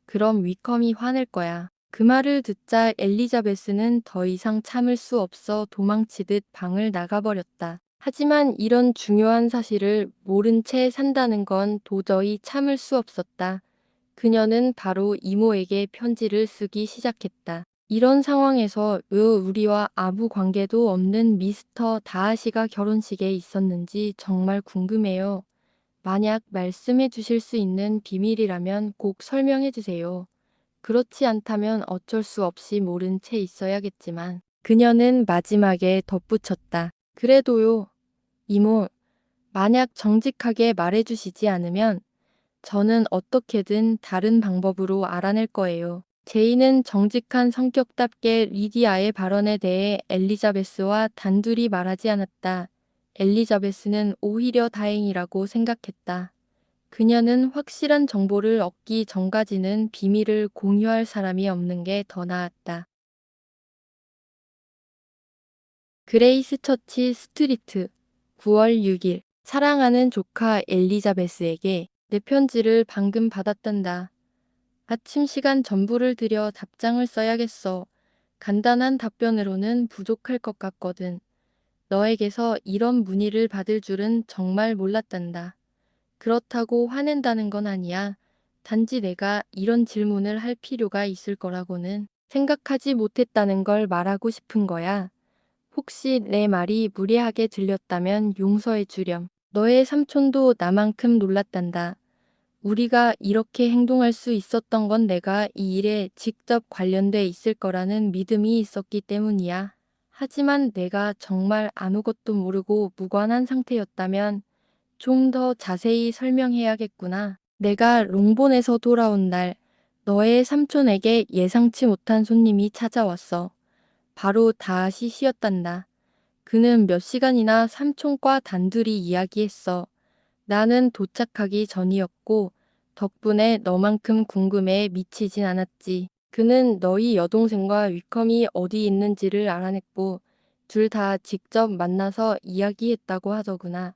그럼 위컴이 화낼 거야. 그 말을 듣자 엘리자베스는 더 이상 참을 수 없어 도망치듯 방을 나가버렸다. 하지만 이런 중요한 사실을 모른 채 산다는 건 도저히 참을 수 없었다. 그녀는 바로 이모에게 편지를 쓰기 시작했다. 이런 상황에서 왜 우리와 아무 관계도 없는 미스터 다하시가 결혼식에 있었는지 정말 궁금해요. 만약 말씀해 주실 수 있는 비밀이라면 꼭 설명해 주세요. 그렇지 않다면 어쩔 수 없이 모른 채 있어야겠지만 그녀는 마지막에 덧붙였다. 그래도요, 이모, 만약 정직하게 말해 주시지 않으면 저는 어떻게든 다른 방법으로 알아낼 거예요. 제이는 정직한 성격답게 리디아의 발언에 대해 엘리자베스와 단둘이 말하지 않았다. 엘리자베스는 오히려 다행이라고 생각했다. 그녀는 확실한 정보를 얻기 전까지는 비밀을 공유할 사람이 없는 게 더 나았다. 그레이스 처치 스트리트 9월 6일 사랑하는 조카 엘리자베스에게 내 편지를 방금 받았단다. 아침 시간 전부를 들여 답장을 써야겠어. 간단한 답변으로는 부족할 것 같거든. 너에게서 이런 문의를 받을 줄은 정말 몰랐단다. 그렇다고 화낸다는 건 아니야. 단지 내가 이런 질문을 할 필요가 있을 거라고는 생각하지 못했다는 걸 말하고 싶은 거야. 혹시 내 말이 무례하게 들렸다면 용서해 주렴. 너의 삼촌도 나만큼 놀랐단다. 우리가 이렇게 행동할 수 있었던 건 내가 이 일에 직접 관련돼 있을 거라는 믿음이 있었기 때문이야. 하지만 내가 정말 아무것도 모르고 무관한 상태였다면 좀 더 자세히 설명해야겠구나. 내가 롱본에서 돌아온 날, 너의 삼촌에게 예상치 못한 손님이 찾아왔어. 바로 다시 쉬었단다. 그는 몇 시간이나 삼촌과 단둘이 이야기했어. 나는 도착하기 전이었고, 덕분에 너만큼 궁금해 미치진 않았지. 그는 너희 여동생과 위컴이 어디 있는지를 알아냈고, 둘 다 직접 만나서 이야기했다고 하더구나.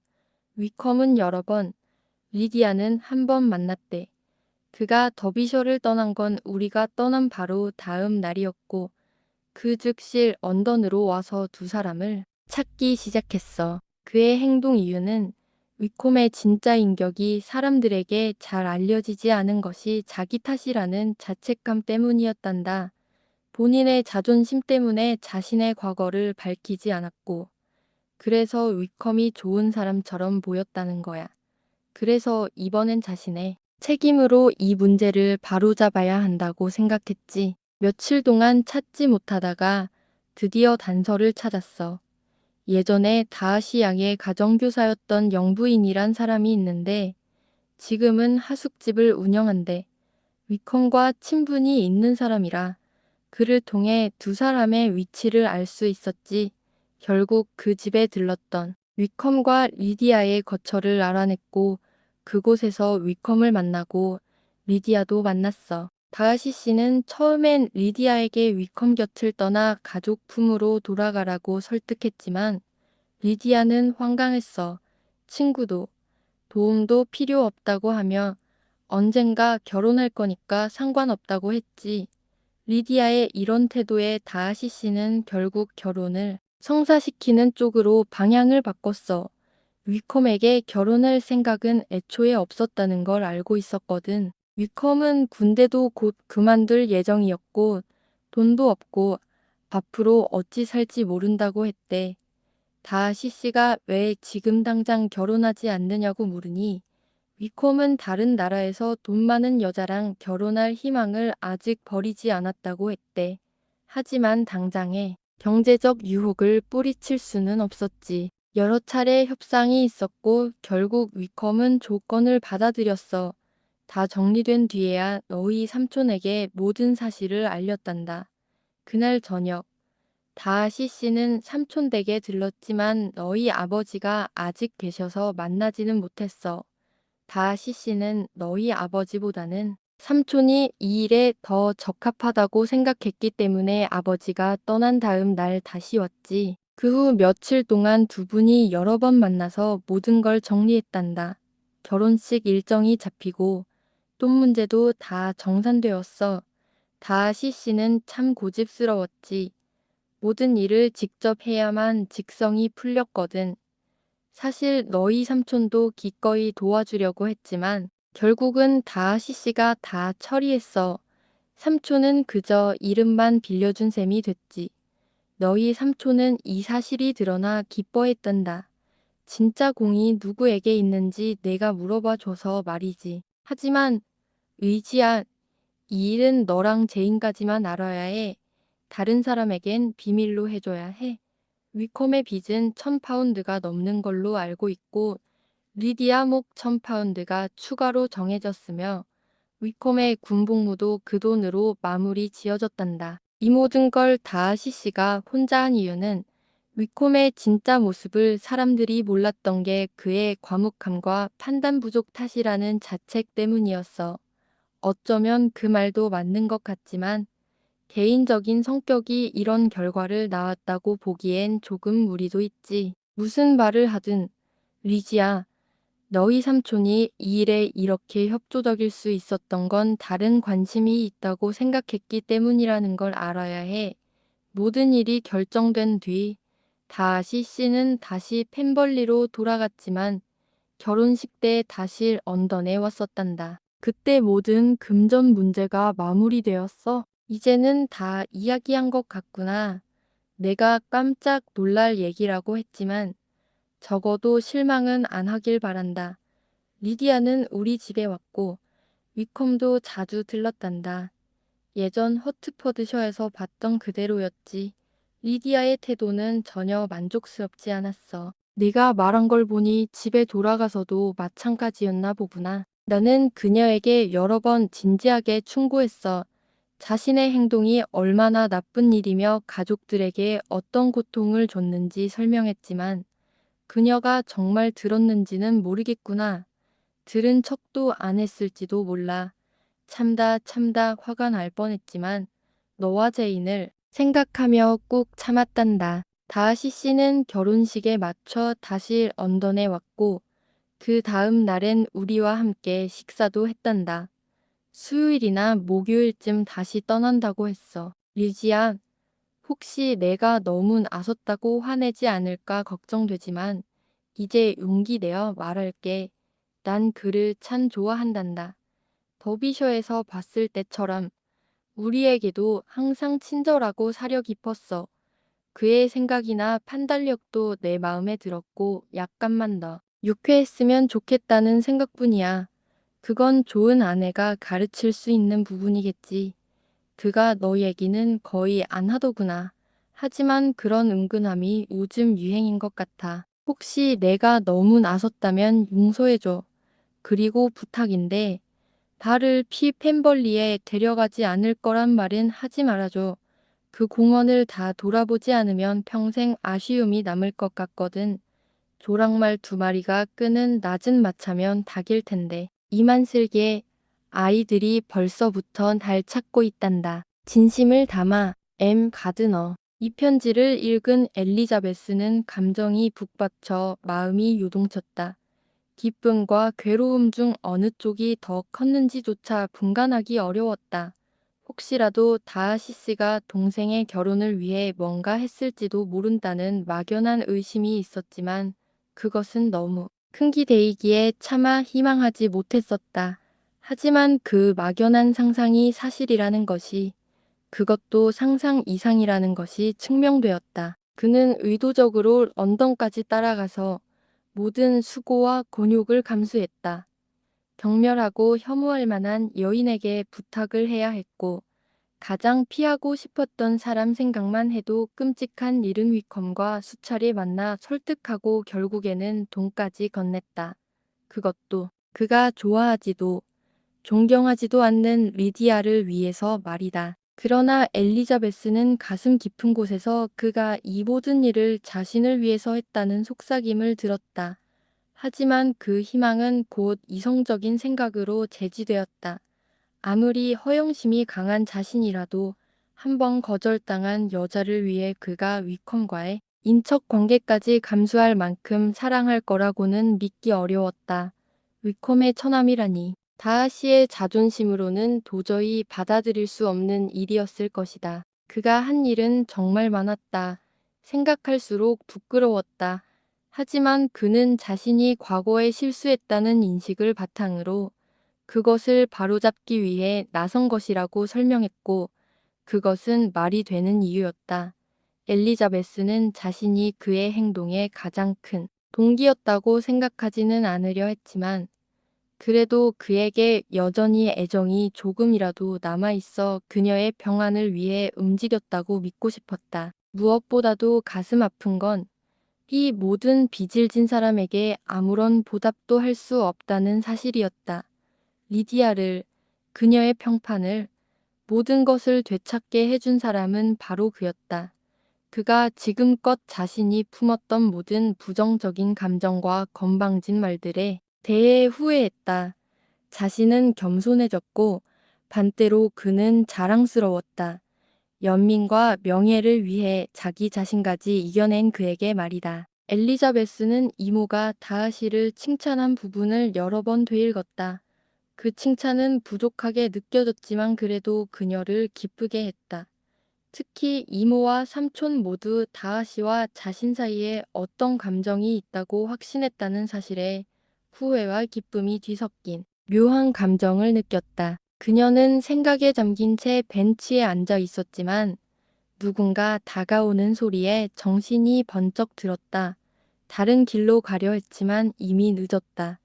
위컴은 여러 번, 리디아는 한 번 만났대. 그가 더비셔를 떠난 건 우리가 떠난 바로 다음 날이었고, 그 즉시 런던으로 와서 두 사람을 찾기 시작했어. 그의 행동 이유는 위콤의 진짜 인격이 사람들에게 잘 알려지지 않은 것이 자기 탓이라는 자책감 때문이었단다. 본인의 자존심 때문에 자신의 과거를 밝히지 않았고, 그래서 위컴이 좋은 사람처럼 보였다는 거야. 그래서 이번엔 자신의 책임으로 이 문제를 바로잡아야 한다고 생각했지. 며칠 동안 찾지 못하다가 드디어 단서를 찾았어. 예전에 다하시 양의 가정교사였던 영부인이란 사람이 있는데 지금은 하숙집을 운영한대. 위컴과 친분이 있는 사람이라 그를 통해 두 사람의 위치를 알 수 있었지. 결국 그 집에 들렀던 위컴과 리디아의 거처를 알아냈고 그곳에서 위컴을 만나고 리디아도 만났어. 다하시 씨는 처음엔 리디아에게 위컴 곁을 떠나 가족 품으로 돌아가라고 설득했지만 리디아는 황당했어. 친구도 도움도 필요 없다고 하며 언젠가 결혼할 거니까 상관없다고 했지. 리디아의 이런 태도에 다하시 씨는 결국 결혼을 성사시키는 쪽으로 방향을 바꿨어. 위컴에게 결혼할 생각은 애초에 없었다는 걸 알고 있었거든. 위컴은 군대도 곧 그만둘 예정이었고 돈도 없고 앞으로 어찌 살지 모른다고 했대. 다하시 씨가 왜 지금 당장 결혼하지 않느냐고 물으니 위콤은 다른 나라에서 돈 많은 여자랑 결혼할 희망을 아직 버리지 않았다고 했대. 하지만 당장에 경제적 유혹을 뿌리칠 수는 없었지. 여러 차례 협상이 있었고 결국 위컴은 조건을 받아들였어. 다 정리된 뒤에야 너희 삼촌에게 모든 사실을 알렸단다. 그날 저녁 다하시 씨는 삼촌 댁에 들렀지만 너희 아버지가 아직 계셔서 만나지는 못했어. 다하시 씨는 너희 아버지보다는 삼촌이 이 일에 더 적합하다고 생각했기 때문에 아버지가 떠난 다음 날 다시 왔지. 그 후 며칠 동안 두 분이 여러 번 만나서 모든 걸 정리했단다. 결혼식 일정이 잡히고 돈 문제도 다 정산되었어. 다하시 씨는 참 고집스러웠지. 모든 일을 직접 해야만 직성이 풀렸거든. 사실 너희 삼촌도 기꺼이 도와주려고 했지만 결국은 다하시 씨가 다 처리했어. 삼촌은 그저 이름만 빌려준 셈이 됐지. 너희 삼촌은 이 사실이 드러나 기뻐했단다. 진짜 공이 누구에게 있는지 내가 물어봐 줘서 말이지. 하지만 의지야, 이 일은 너랑 제인까지만 알아야 해. 다른 사람에겐 비밀로 해줘야 해. 위컴의 빚은 1000파운드가 넘는 걸로 알고 있고 리디아 목 1000파운드가 추가로 정해졌으며 위컴의 군복무도 그 돈으로 마무리 지어졌단다. 이 모든 걸 다하시 씨가 혼자 한 이유는 위콤의 진짜 모습을 사람들이 몰랐던 게 그의 과묵함과 판단 부족 탓이라는 자책 때문이었어. 어쩌면 그 말도 맞는 것 같지만 개인적인 성격이 이런 결과를 낳았다고 보기엔 조금 무리도 있지. 무슨 말을 하든 리지야, 너희 삼촌이 이 일에 이렇게 협조적일 수 있었던 건 다른 관심이 있다고 생각했기 때문이라는 걸 알아야 해. 모든 일이 결정된 뒤 다시 씨는 다시 펜벌리로 돌아갔지만 결혼식 때 다시 런던에 왔었단다. 그때 모든 금전 문제가 마무리되었어. 이제는 다 이야기한 것 같구나. 내가 깜짝 놀랄 얘기라고 했지만 적어도 실망은 안 하길 바란다. 리디아는 우리 집에 왔고 위컴도 자주 들렀단다. 예전 허트퍼드셔에서 봤던 그대로였지. 리디아의 태도는 전혀 만족스럽지 않았어. 네가 말한 걸 보니 집에 돌아가서도 마찬가지였나 보구나. 나는 그녀에게 여러 번 진지하게 충고했어. 자신의 행동이 얼마나 나쁜 일이며 가족들에게 어떤 고통을 줬는지 설명했지만 그녀가 정말 들었는지는 모르겠구나. 들은 척도 안 했을지도 몰라. 참다 화가 날 뻔했지만 너와 제인을 생각하며 꾹 참았단다. 다하시 씨는 결혼식에 맞춰 다시 런던에 왔고 그 다음 날엔 우리와 함께 식사도 했단다. 수요일이나 목요일쯤 다시 떠난다고 했어. 리지야, 혹시 내가 너무 나섰다고 화내지 않을까 걱정되지만 이제 용기 내어 말할게. 난 그를 참 좋아한단다. 더비셔에서 봤을 때처럼 우리에게도 항상 친절하고 사려 깊었어. 그의 생각이나 판단력도 내 마음에 들었고 약간만 더 유쾌했으면 좋겠다는 생각뿐이야. 그건 좋은 아내가 가르칠 수 있는 부분이겠지. 그가 너 얘기는 거의 안 하더구나. 하지만 그런 은근함이 요즘 유행인 것 같아. 혹시 내가 너무 나섰다면 용서해줘. 그리고 부탁인데 달을 피 펜벌리에 데려가지 않을 거란 말은 하지 말아줘. 그 공원을 다 돌아보지 않으면 평생 아쉬움이 남을 것 같거든. 조랑말 2마리가 끄는 낮은 마차면 닭일 텐데. 이만슬기에 아이들이 벌써부터 날 찾고 있단다. 진심을 담아 M. 가드너. 이 편지를 읽은 엘리자베스는 감정이 북받쳐 마음이 요동쳤다. 기쁨과 괴로움 중 어느 쪽이 더 컸는지조차 분간하기 어려웠다. 혹시라도 다하시스가 동생의 결혼을 위해 뭔가 했을지도 모른다는 막연한 의심이 있었지만 그것은 너무 큰 기대이기에 차마 희망하지 못했었다. 하지만 그 막연한 상상이 사실이라는 것이, 그것도 상상 이상이라는 것이 증명되었다. 그는 의도적으로 런던까지 따라가서 모든 수고와 곤욕을 감수했다. 경멸하고 혐오할 만한 여인에게 부탁을 해야 했고 가장 피하고 싶었던 사람 생각만 해도 끔찍한 이른 위컴과 수차례 만나 설득하고 결국에는 돈까지 건넸다. 그것도 그가 좋아하지도 존경하지도 않는 리디아를 위해서 말이다. 그러나 엘리자베스는 가슴 깊은 곳에서 그가 이 모든 일을 자신을 위해서 했다는 속삭임을 들었다. 하지만 그 희망은 곧 이성적인 생각으로 제지되었다. 아무리 허영심이 강한 자신이라도 한 번 거절당한 여자를 위해 그가 위컴과의 인척 관계까지 감수할 만큼 사랑할 거라고는 믿기 어려웠다. 위컴의 처남이라니. 다하시의 자존심으로는 도저히 받아들일 수 없는 일이었을 것이다. 그가 한 일은 정말 많았다. 생각할수록 부끄러웠다. 하지만 그는 자신이 과거에 실수했다는 인식을 바탕으로 그것을 바로잡기 위해 나선 것이라고 설명했고, 그것은 말이 되는 이유였다. 엘리자베스는 자신이 그의 행동에 가장 큰 동기였다고 생각하지는 않으려 했지만, 그래도 그에게 여전히 애정이 조금이라도 남아있어 그녀의 평안을 위해 움직였다고 믿고 싶었다. 무엇보다도 가슴 아픈 건 이 모든 빚을 진 사람에게 아무런 보답도 할 수 없다는 사실이었다. 리디아를, 그녀의 평판을, 모든 것을 되찾게 해준 사람은 바로 그였다. 그가 지금껏 자신이 품었던 모든 부정적인 감정과 건방진 말들에 대해 후회했다. 자신은 겸손해졌고 반대로 그는 자랑스러웠다. 연민과 명예를 위해 자기 자신까지 이겨낸 그에게 말이다. 엘리자베스는 이모가 다하시를 칭찬한 부분을 여러 번 되읽었다. 그 칭찬은 부족하게 느껴졌지만 그래도 그녀를 기쁘게 했다. 특히 이모와 삼촌 모두 다하시와 자신 사이에 어떤 감정이 있다고 확신했다는 사실에 후회와 기쁨이 뒤섞인 묘한 감정을 느꼈다. 그녀는 생각에 잠긴 채 벤치에 앉아 있었지만 누군가 다가오는 소리에 정신이 번쩍 들었다. 다른 길로 가려 했지만 이미 늦었다.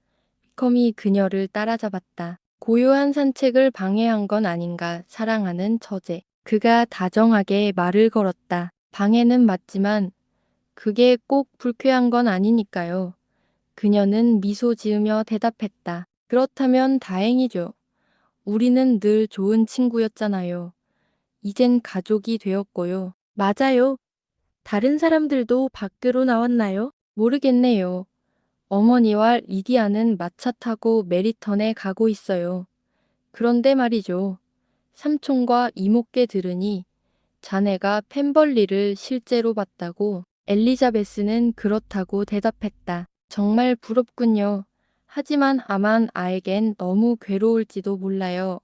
휘컴이 그녀를 따라잡았다. 고요한 산책을 방해한 건 아닌가 사랑하는 처제. 그가 다정하게 말을 걸었다. 방해는 맞지만 그게 꼭 불쾌한 건 아니니까요. 그녀는 미소 지으며 대답했다. 그렇다면 다행이죠. 우리는 늘 좋은 친구였잖아요. 이젠 가족이 되었고요. 맞아요. 다른 사람들도 밖으로 나왔나요? 모르겠네요. 어머니와 리디아는 마차 타고 메리턴에 가고 있어요. 그런데 말이죠. 삼촌과 이모께 들으니 자네가 펜벌리를 실제로 봤다고. 엘리자베스는 그렇다고 대답했다. 정말 부럽군요. 하지만 아만 아에겐 너무 괴로울지도 몰라요.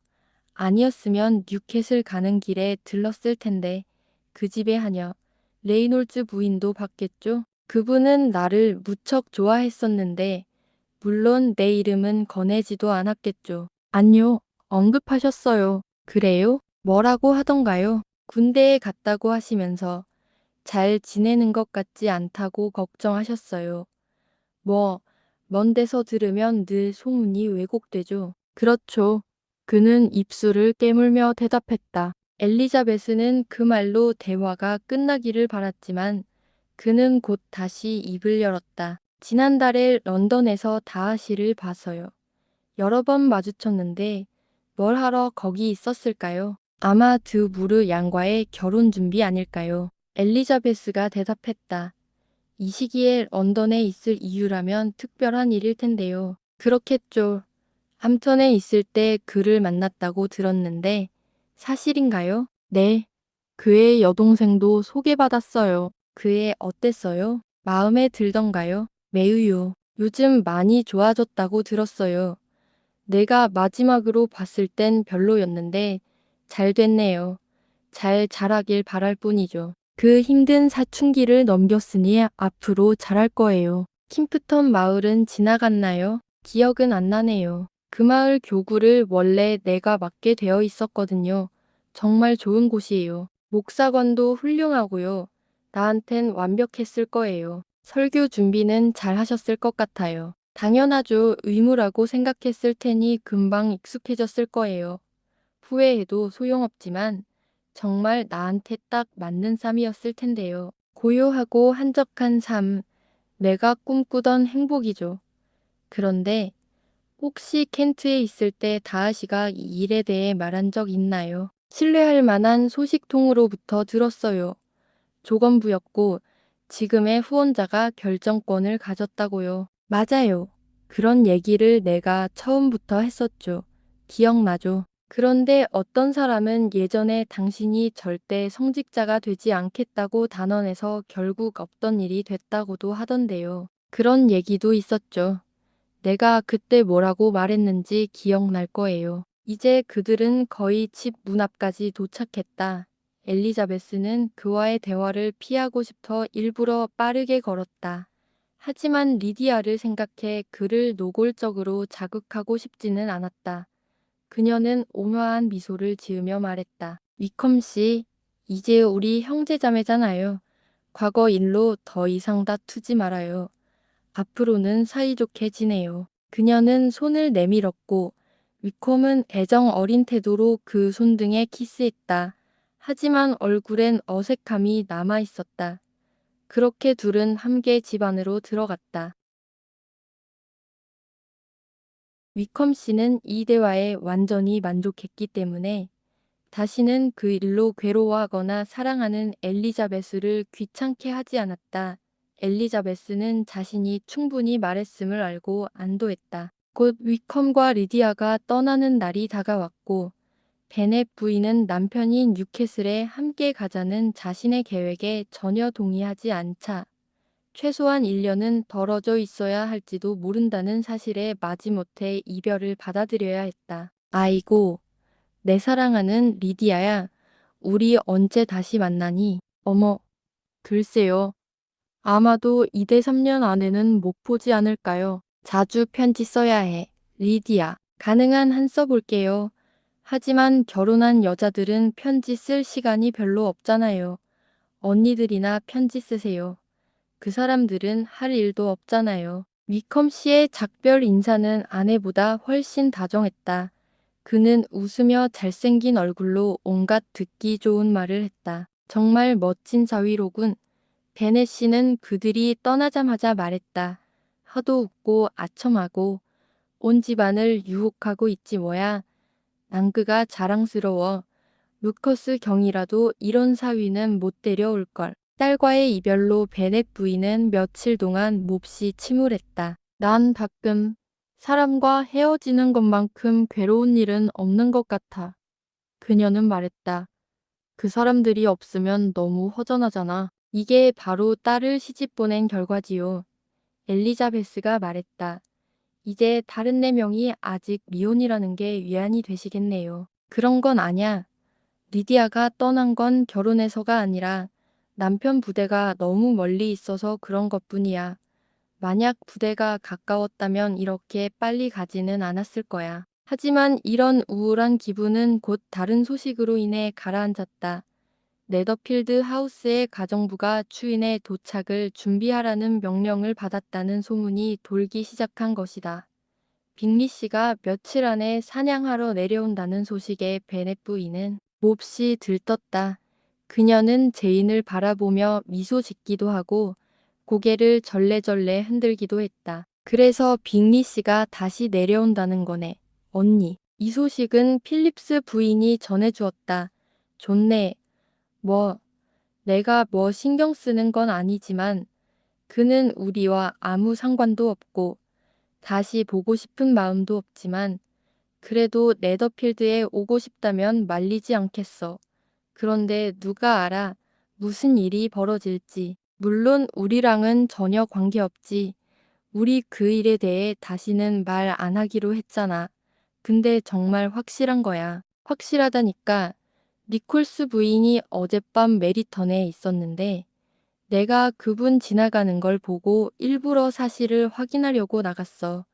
아니었으면 뉴캐슬 가는 길에 들렀을 텐데 그 집의 하녀 레이놀즈 부인도 봤겠죠? 그분은 나를 무척 좋아했었는데 물론 내 이름은 건네지도 않았겠죠. 아니요. 언급하셨어요. 그래요? 뭐라고 하던가요? 군대에 갔다고 하시면서 잘 지내는 것 같지 않다고 걱정하셨어요. 뭐, 먼 데서 들으면 늘 소문이 왜곡되죠. 그렇죠. 그는 입술을 깨물며 대답했다. 엘리자베스는 그 말로 대화가 끝나기를 바랐지만 그는 곧 다시 입을 열었다. 지난달에 런던에서 다하시를 봐서요. 여러 번 마주쳤는데 뭘 하러 거기 있었을까요? 아마 드무르 양과의 결혼 준비 아닐까요? 엘리자베스가 대답했다. 이 시기에 런던에 있을 이유라면 특별한 일일 텐데요. 그렇겠죠. 함턴에 있을 때 그를 만났다고 들었는데 사실인가요? 네. 그의 여동생도 소개받았어요. 그애 어땠어요? 마음에 들던가요? 매우요. 요즘 많이 좋아졌다고 들었어요. 내가 마지막으로 봤을 땐 별로였는데 잘 됐네요. 잘 자라길 바랄 뿐이죠. 그 힘든 사춘기를 넘겼으니 앞으로 잘할 거예요. 킴프턴 마을은 지나갔나요? 기억은 안 나네요. 그 마을 교구를 원래 내가 맡게 되어 있었거든요. 정말 좋은 곳이에요. 목사관도 훌륭하고요. 나한텐 완벽했을 거예요. 설교 준비는 잘 하셨을 것 같아요. 당연하죠. 의무라고 생각했을 테니 금방 익숙해졌을 거예요. 후회해도 소용없지만 정말 나한테 딱 맞는 삶이었을 텐데요. 고요하고 한적한 삶, 내가 꿈꾸던 행복이죠. 그런데 혹시 켄트에 있을 때 다하시가 이 일에 대해 말한 적 있나요? 신뢰할 만한 소식통으로부터 들었어요. 조건부였고 지금의 후원자가 결정권을 가졌다고요. 맞아요. 그런 얘기를 내가 처음부터 했었죠. 기억나죠? 그런데 어떤 사람은 예전에 당신이 절대 성직자가 되지 않겠다고 단언해서 결국 없던 일이 됐다고도 하던데요. 그런 얘기도 있었죠. 내가 그때 뭐라고 말했는지 기억날 거예요. 이제 그들은 거의 집 문 앞까지 도착했다. 엘리자베스는 그와의 대화를 피하고 싶어 일부러 빠르게 걸었다. 하지만 리디아를 생각해 그를 노골적으로 자극하고 싶지는 않았다. 그녀는 온화한 미소를 지으며 말했다. 위컴 씨, 이제 우리 형제자매잖아요. 과거 일로 더 이상 다투지 말아요. 앞으로는 사이좋게 지내요. 그녀는 손을 내밀었고 위컴은 애정 어린 태도로 그 손등에 키스했다. 하지만 얼굴엔 어색함이 남아 있었다. 그렇게 둘은 함께 집 안으로 들어갔다. 위컴 씨는 이 대화에 완전히 만족했기 때문에 다시는 그 일로 괴로워하거나 사랑하는 엘리자베스를 귀찮게 하지 않았다. 엘리자베스는 자신이 충분히 말했음을 알고 안도했다. 곧 위컴과 리디아가 떠나는 날이 다가왔고 베넷 부인은 남편인 뉴캐슬에 함께 가자는 자신의 계획에 전혀 동의하지 않자 최소한 1년은 떨어져 있어야 할지도 모른다는 사실에 마지못해 이별을 받아들여야 했다. 아이고, 내 사랑하는 리디아야, 우리 언제 다시 만나니? 어머, 글쎄요. 아마도 2대 3년 안에는 못 보지 않을까요? 자주 편지 써야 해. 리디아. 가능한 한 써볼게요. 하지만 결혼한 여자들은 편지 쓸 시간이 별로 없잖아요. 언니들이나 편지 쓰세요. 그 사람들은 할 일도 없잖아요. 위컴 씨의 작별 인사는 아내보다 훨씬 다정했다. 그는 웃으며 잘생긴 얼굴로 온갖 듣기 좋은 말을 했다. 정말 멋진 사위로군. 베넷 씨는 그들이 떠나자마자 말했다. 하도 웃고 아첨하고 온 집안을 유혹하고 있지 뭐야. 낭그가 자랑스러워. 루커스 경이라도 이런 사위는 못 데려올걸. 딸과의 이별로 베넷 부인은 며칠 동안 몹시 침울했다. 난 가끔 사람과 헤어지는 것만큼 괴로운 일은 없는 것 같아. 그녀는 말했다. 그 사람들이 없으면 너무 허전하잖아. 이게 바로 딸을 시집 보낸 결과지요. 엘리자베스가 말했다. 이제 다른 4명이 아직 미혼이라는 게 위안이 되시겠네요. 그런 건 아냐. 리디아가 떠난 건 결혼해서가 아니라 남편 부대가 너무 멀리 있어서 그런 것뿐이야. 만약 부대가 가까웠다면 이렇게 빨리 가지는 않았을 거야. 하지만 이런 우울한 기분은 곧 다른 소식으로 인해 가라앉았다. 네더필드 하우스의 가정부가 추인의 도착을 준비하라는 명령을 받았다는 소문이 돌기 시작한 것이다. 빅리 씨가 며칠 안에 사냥하러 내려온다는 소식에 베넷 부인은 몹시 들떴다. 그녀는 제인을 바라보며 미소 짓기도 하고 고개를 절레절레 흔들기도 했다. 그래서 빅리 씨가 다시 내려온다는 거네. 언니. 이 소식은 필립스 부인이 전해주었다. 좋네. 뭐, 내가 뭐 신경 쓰는 건 아니지만 그는 우리와 아무 상관도 없고 다시 보고 싶은 마음도 없지만 그래도 네더필드에 오고 싶다면 말리지 않겠어. 그런데 누가 알아 무슨 일이 벌어질지. 물론 우리랑은 전혀 관계없지. 우리 그 일에 대해 다시는 말 안 하기로 했잖아. 근데 정말 확실한 거야. 확실하다니까. 니콜스 부인이 어젯밤 메리턴에 있었는데 내가 그분 지나가는 걸 보고 일부러 사실을 확인하려고 나갔어.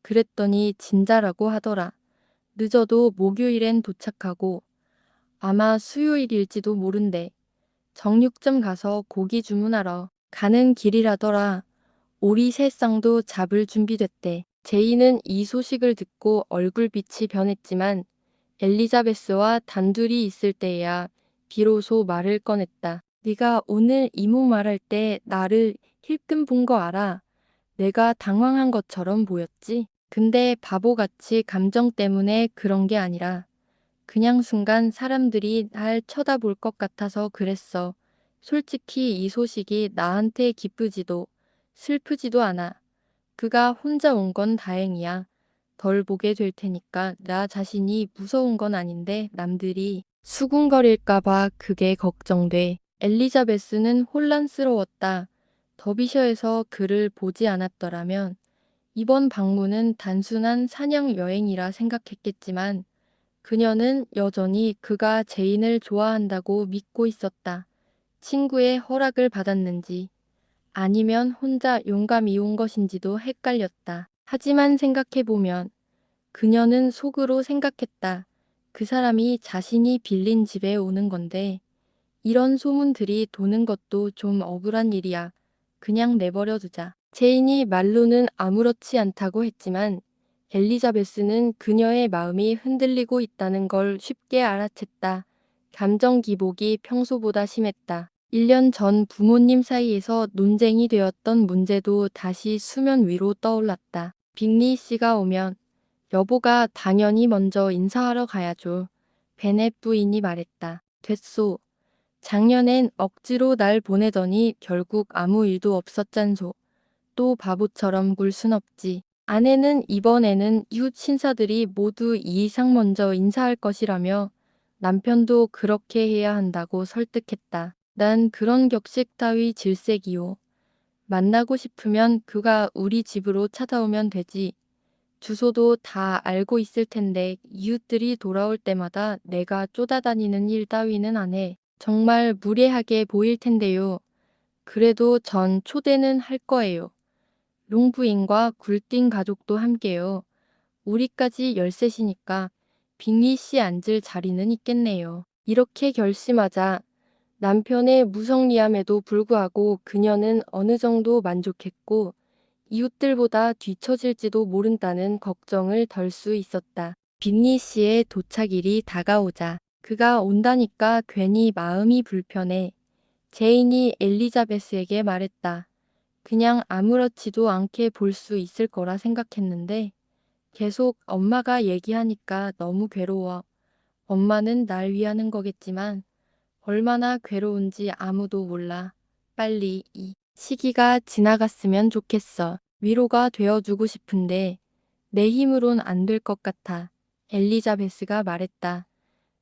그랬더니 진짜라고 하더라. 늦어도 목요일엔 도착하고 아마 수요일일지도 모른대. 정육점 가서 고기 주문하러 가는 길이라더라. 오리 세 쌍도 잡을 준비됐대. 제이는 이 소식을 듣고 얼굴빛이 변했지만 엘리자베스와 단둘이 있을 때야 비로소 말을 꺼냈다. 네가 오늘 이모 말할 때 나를 힐끔 본 거 알아? 내가 당황한 것처럼 보였지? 근데 바보같이 감정 때문에 그런 게 아니라 그냥 순간 사람들이 날 쳐다볼 것 같아서 그랬어. 솔직히 이 소식이 나한테 기쁘지도 슬프지도 않아. 그가 혼자 온 건 다행이야. 덜 보게 될 테니까. 나 자신이 무서운 건 아닌데 남들이 수군거릴까봐 그게 걱정돼. 엘리자베스는 혼란스러웠다. 더비셔에서 그를 보지 않았더라면 이번 방문은 단순한 사냥 여행이라 생각했겠지만 그녀는 여전히 그가 제인을 좋아한다고 믿고 있었다. 친구의 허락을 받았는지 아니면 혼자 용감히 온 것인지도 헷갈렸다. 하지만 생각해보면 그녀는 속으로 생각했다. 그 사람이 자신이 빌린 집에 오는 건데 이런 소문들이 도는 것도 좀 억울한 일이야. 그냥 내버려 두자. 제인이 말로는 아무렇지 않다고 했지만 엘리자베스는 그녀의 마음이 흔들리고 있다는 걸 쉽게 알아챘다. 감정 기복이 평소보다 심했다. 1년 전 부모님 사이에서 논쟁이 되었던 문제도 다시 수면 위로 떠올랐다. 빅리 씨가 오면 여보가 당연히 먼저 인사하러 가야죠. 베넷 부인이 말했다. 됐소. 작년엔 억지로 날 보내더니 결국 아무 일도 없었잖소. 또 바보처럼 굴 순 없지. 아내는 이번에는 이웃 신사들이 모두 이 이상 먼저 인사할 것이라며 남편도 그렇게 해야 한다고 설득했다. 난 그런 격식 따위 질색이요. 만나고 싶으면 그가 우리 집으로 찾아오면 되지. 주소도 다 알고 있을 텐데 이웃들이 돌아올 때마다 내가 쫓아다니는 일 따위는 안 해. 정말 무례하게 보일 텐데요. 그래도 전 초대는 할 거예요. 롱부인과 굴띵 가족도 함께요. 우리까지 13이니까 빅리 씨 앉을 자리는 있겠네요. 이렇게 결심하자 남편의 무성리함에도 불구하고 그녀는 어느 정도 만족했고 이웃들보다 뒤처질지도 모른다는 걱정을 덜 수 있었다. 빅리 씨의 도착일이 다가오자 그가 온다니까 괜히 마음이 불편해. 제인이 엘리자베스에게 말했다. 그냥 아무렇지도 않게 볼 수 있을 거라 생각했는데 계속 엄마가 얘기하니까 너무 괴로워. 엄마는 날 위하는 거겠지만 얼마나 괴로운지 아무도 몰라. 빨리 이 시기가 지나갔으면 좋겠어. 위로가 되어주고 싶은데 내 힘으론 안 될 것 같아. 엘리자베스가 말했다.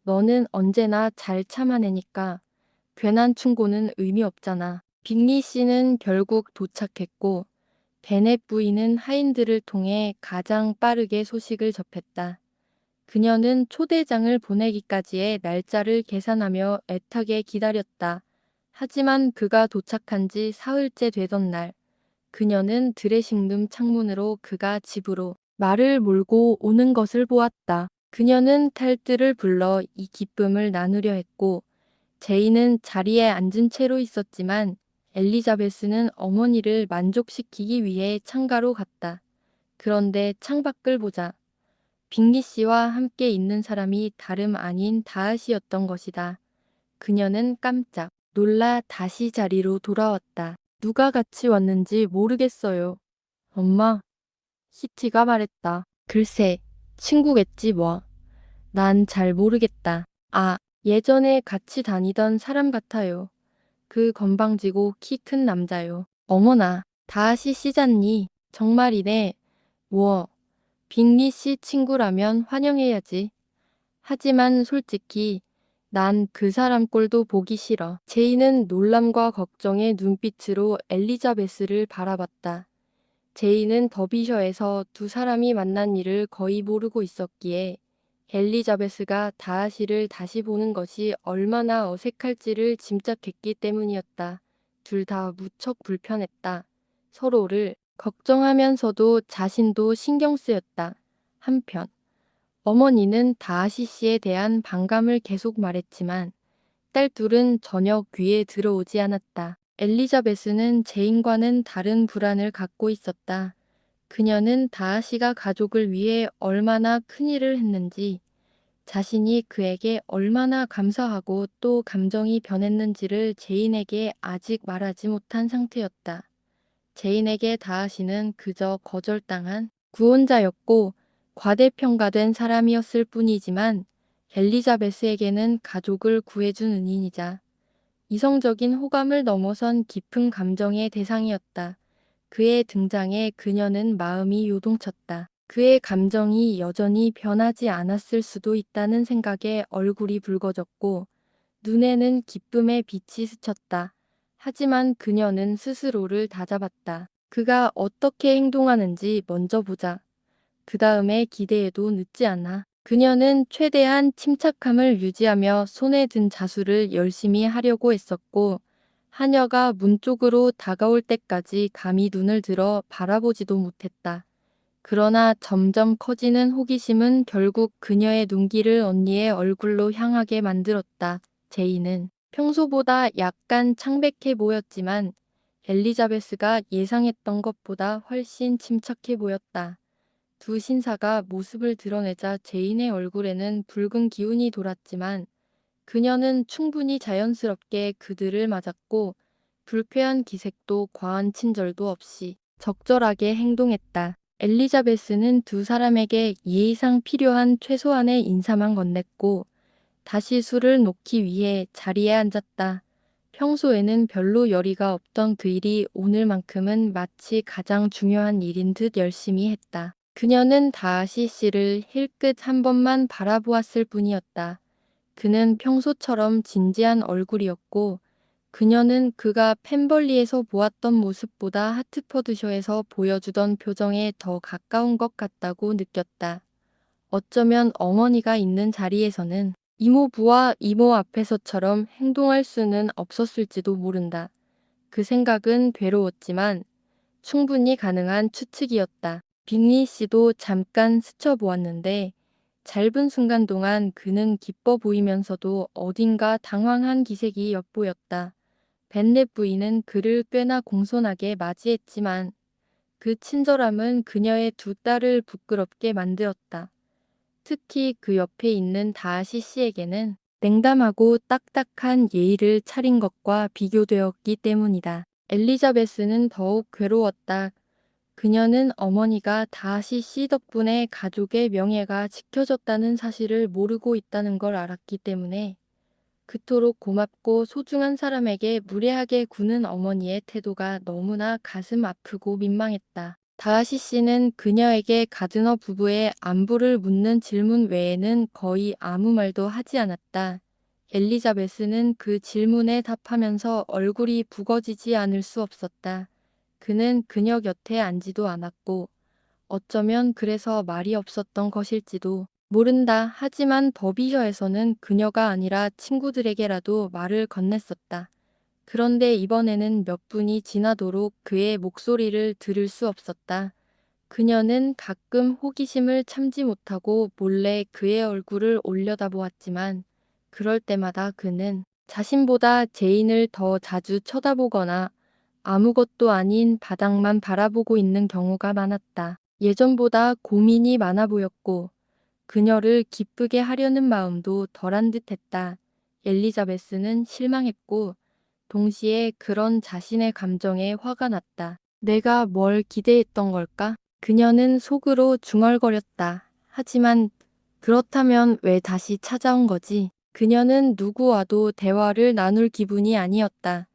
너는 언제나 잘 참아내니까 괜한 충고는 의미 없잖아. 빅리 씨는 결국 도착했고 베넷 부인은 하인들을 통해 가장 빠르게 소식을 접했다. 그녀는 초대장을 보내기까지의 날짜를 계산하며 애타게 기다렸다. 하지만 그가 도착한 지 사흘째 되던 날, 그녀는 드레싱룸 창문으로 그가 집으로 말을 몰고 오는 것을 보았다. 그녀는 탈들을 불러 이 기쁨을 나누려 했고, 제이는 자리에 앉은 채로 있었지만 엘리자베스는 어머니를 만족시키기 위해 창가로 갔다. 그런데 창밖을 보자 빅리 씨와 함께 있는 사람이 다름 아닌 다하시였던 것이다. 그녀는 깜짝 놀라 다시 자리로 돌아왔다. 누가 같이 왔는지 모르겠어요. 엄마, 시티가 말했다. 글쎄, 친구겠지 뭐. 난 잘 모르겠다. 아, 예전에 같이 다니던 사람 같아요. 그 건방지고 키 큰 남자요. 어머나, 다하시 씨잖니. 정말이네. 뭐, 빅리 씨 친구라면 환영해야지. 하지만 솔직히 난 그 사람 꼴도 보기 싫어. 제이는 놀람과 걱정의 눈빛으로 엘리자베스를 바라봤다. 제이는 더비셔에서 두 사람이 만난 일을 거의 모르고 있었기에 엘리자베스가 다하시를 다시 보는 것이 얼마나 어색할지를 짐작했기 때문이었다. 둘 다 무척 불편했다. 서로를 걱정하면서도 자신도 신경 쓰였다. 한편 어머니는 다하시 씨에 대한 반감을 계속 말했지만 딸 둘은 전혀 귀에 들어오지 않았다. 엘리자베스는 제인과는 다른 불안을 갖고 있었다. 그녀는 다하시가 가족을 위해 얼마나 큰일을 했는지, 자신이 그에게 얼마나 감사하고 또 감정이 변했는지를 제인에게 아직 말하지 못한 상태였다. 제인에게 다하시는 그저 거절당한 구원자였고 과대평가된 사람이었을 뿐이지만 엘리자베스에게는 가족을 구해준 은인이자 이성적인 호감을 넘어선 깊은 감정의 대상이었다. 그의 등장에 그녀는 마음이 요동쳤다. 그의 감정이 여전히 변하지 않았을 수도 있다는 생각에 얼굴이 붉어졌고 눈에는 기쁨의 빛이 스쳤다. 하지만 그녀는 스스로를 다잡았다. 그가 어떻게 행동하는지 먼저 보자. 그 다음에 기대해도 늦지 않아. 그녀는 최대한 침착함을 유지하며 손에 든 자수를 열심히 하려고 했었고, 하녀가 문 쪽으로 다가올 때까지 감히 눈을 들어 바라보지도 못했다. 그러나 점점 커지는 호기심은 결국 그녀의 눈길을 언니의 얼굴로 향하게 만들었다. 제이는 평소보다 약간 창백해 보였지만 엘리자베스가 예상했던 것보다 훨씬 침착해 보였다. 두 신사가 모습을 드러내자 제인의 얼굴에는 붉은 기운이 돌았지만 그녀는 충분히 자연스럽게 그들을 맞았고 불쾌한 기색도 과한 친절도 없이 적절하게 행동했다. 엘리자베스는 두 사람에게 예의상 필요한 최소한의 인사만 건넸고 다시 술을 놓기 위해 자리에 앉았다. 평소에는 별로 열의가 없던 그 일이 오늘만큼은 마치 가장 중요한 일인 듯 열심히 했다. 그녀는 다하시 씨를 힐끗 한 번만 바라보았을 뿐이었다. 그는 평소처럼 진지한 얼굴이었고 그녀는 그가 펜벌리에서 보았던 모습보다 하트퍼드셔에서 보여주던 표정에 더 가까운 것 같다고 느꼈다. 어쩌면 어머니가 있는 자리에서는 이모부와 이모 앞에서처럼 행동할 수는 없었을지도 모른다. 그 생각은 괴로웠지만 충분히 가능한 추측이었다. 빅리 씨도 잠깐 스쳐보았는데 짧은 순간 동안 그는 기뻐 보이면서도 어딘가 당황한 기색이 엿보였다. 벤넷 부인은 그를 꽤나 공손하게 맞이했지만 그 친절함은 그녀의 두 딸을 부끄럽게 만들었다. 특히 그 옆에 있는 다하시 씨에게는 냉담하고 딱딱한 예의를 차린 것과 비교되었기 때문이다. 엘리자베스는 더욱 괴로웠다. 그녀는 어머니가 다하시 씨 덕분에 가족의 명예가 지켜졌다는 사실을 모르고 있다는 걸 알았기 때문에 그토록 고맙고 소중한 사람에게 무례하게 구는 어머니의 태도가 너무나 가슴 아프고 민망했다. 다하시 씨는 그녀에게 가드너 부부의 안부를 묻는 질문 외에는 거의 아무 말도 하지 않았다. 엘리자베스는 그 질문에 답하면서 얼굴이 붉어지지 않을 수 없었다. 그는 그녀 곁에 앉지도 않았고 어쩌면 그래서 말이 없었던 것일지도 모른다. 하지만 더비셔에서는 그녀가 아니라 친구들에게라도 말을 건넸었다. 그런데 이번에는 몇 분이 지나도록 그의 목소리를 들을 수 없었다. 그녀는 가끔 호기심을 참지 못하고 몰래 그의 얼굴을 올려다보았지만 그럴 때마다 그는 자신보다 제인을 더 자주 쳐다보거나 아무것도 아닌 바닥만 바라보고 있는 경우가 많았다. 예전보다 고민이 많아 보였고 그녀를 기쁘게 하려는 마음도 덜한 듯했다. 엘리자베스는 실망했고 동시에 그런 자신의 감정에 화가 났다. 내가 뭘 기대했던 걸까? 그녀는 속으로 중얼거렸다. 하지만 그렇다면 왜 다시 찾아온 거지? 그녀는 누구와도 대화를 나눌 기분이 아니었다.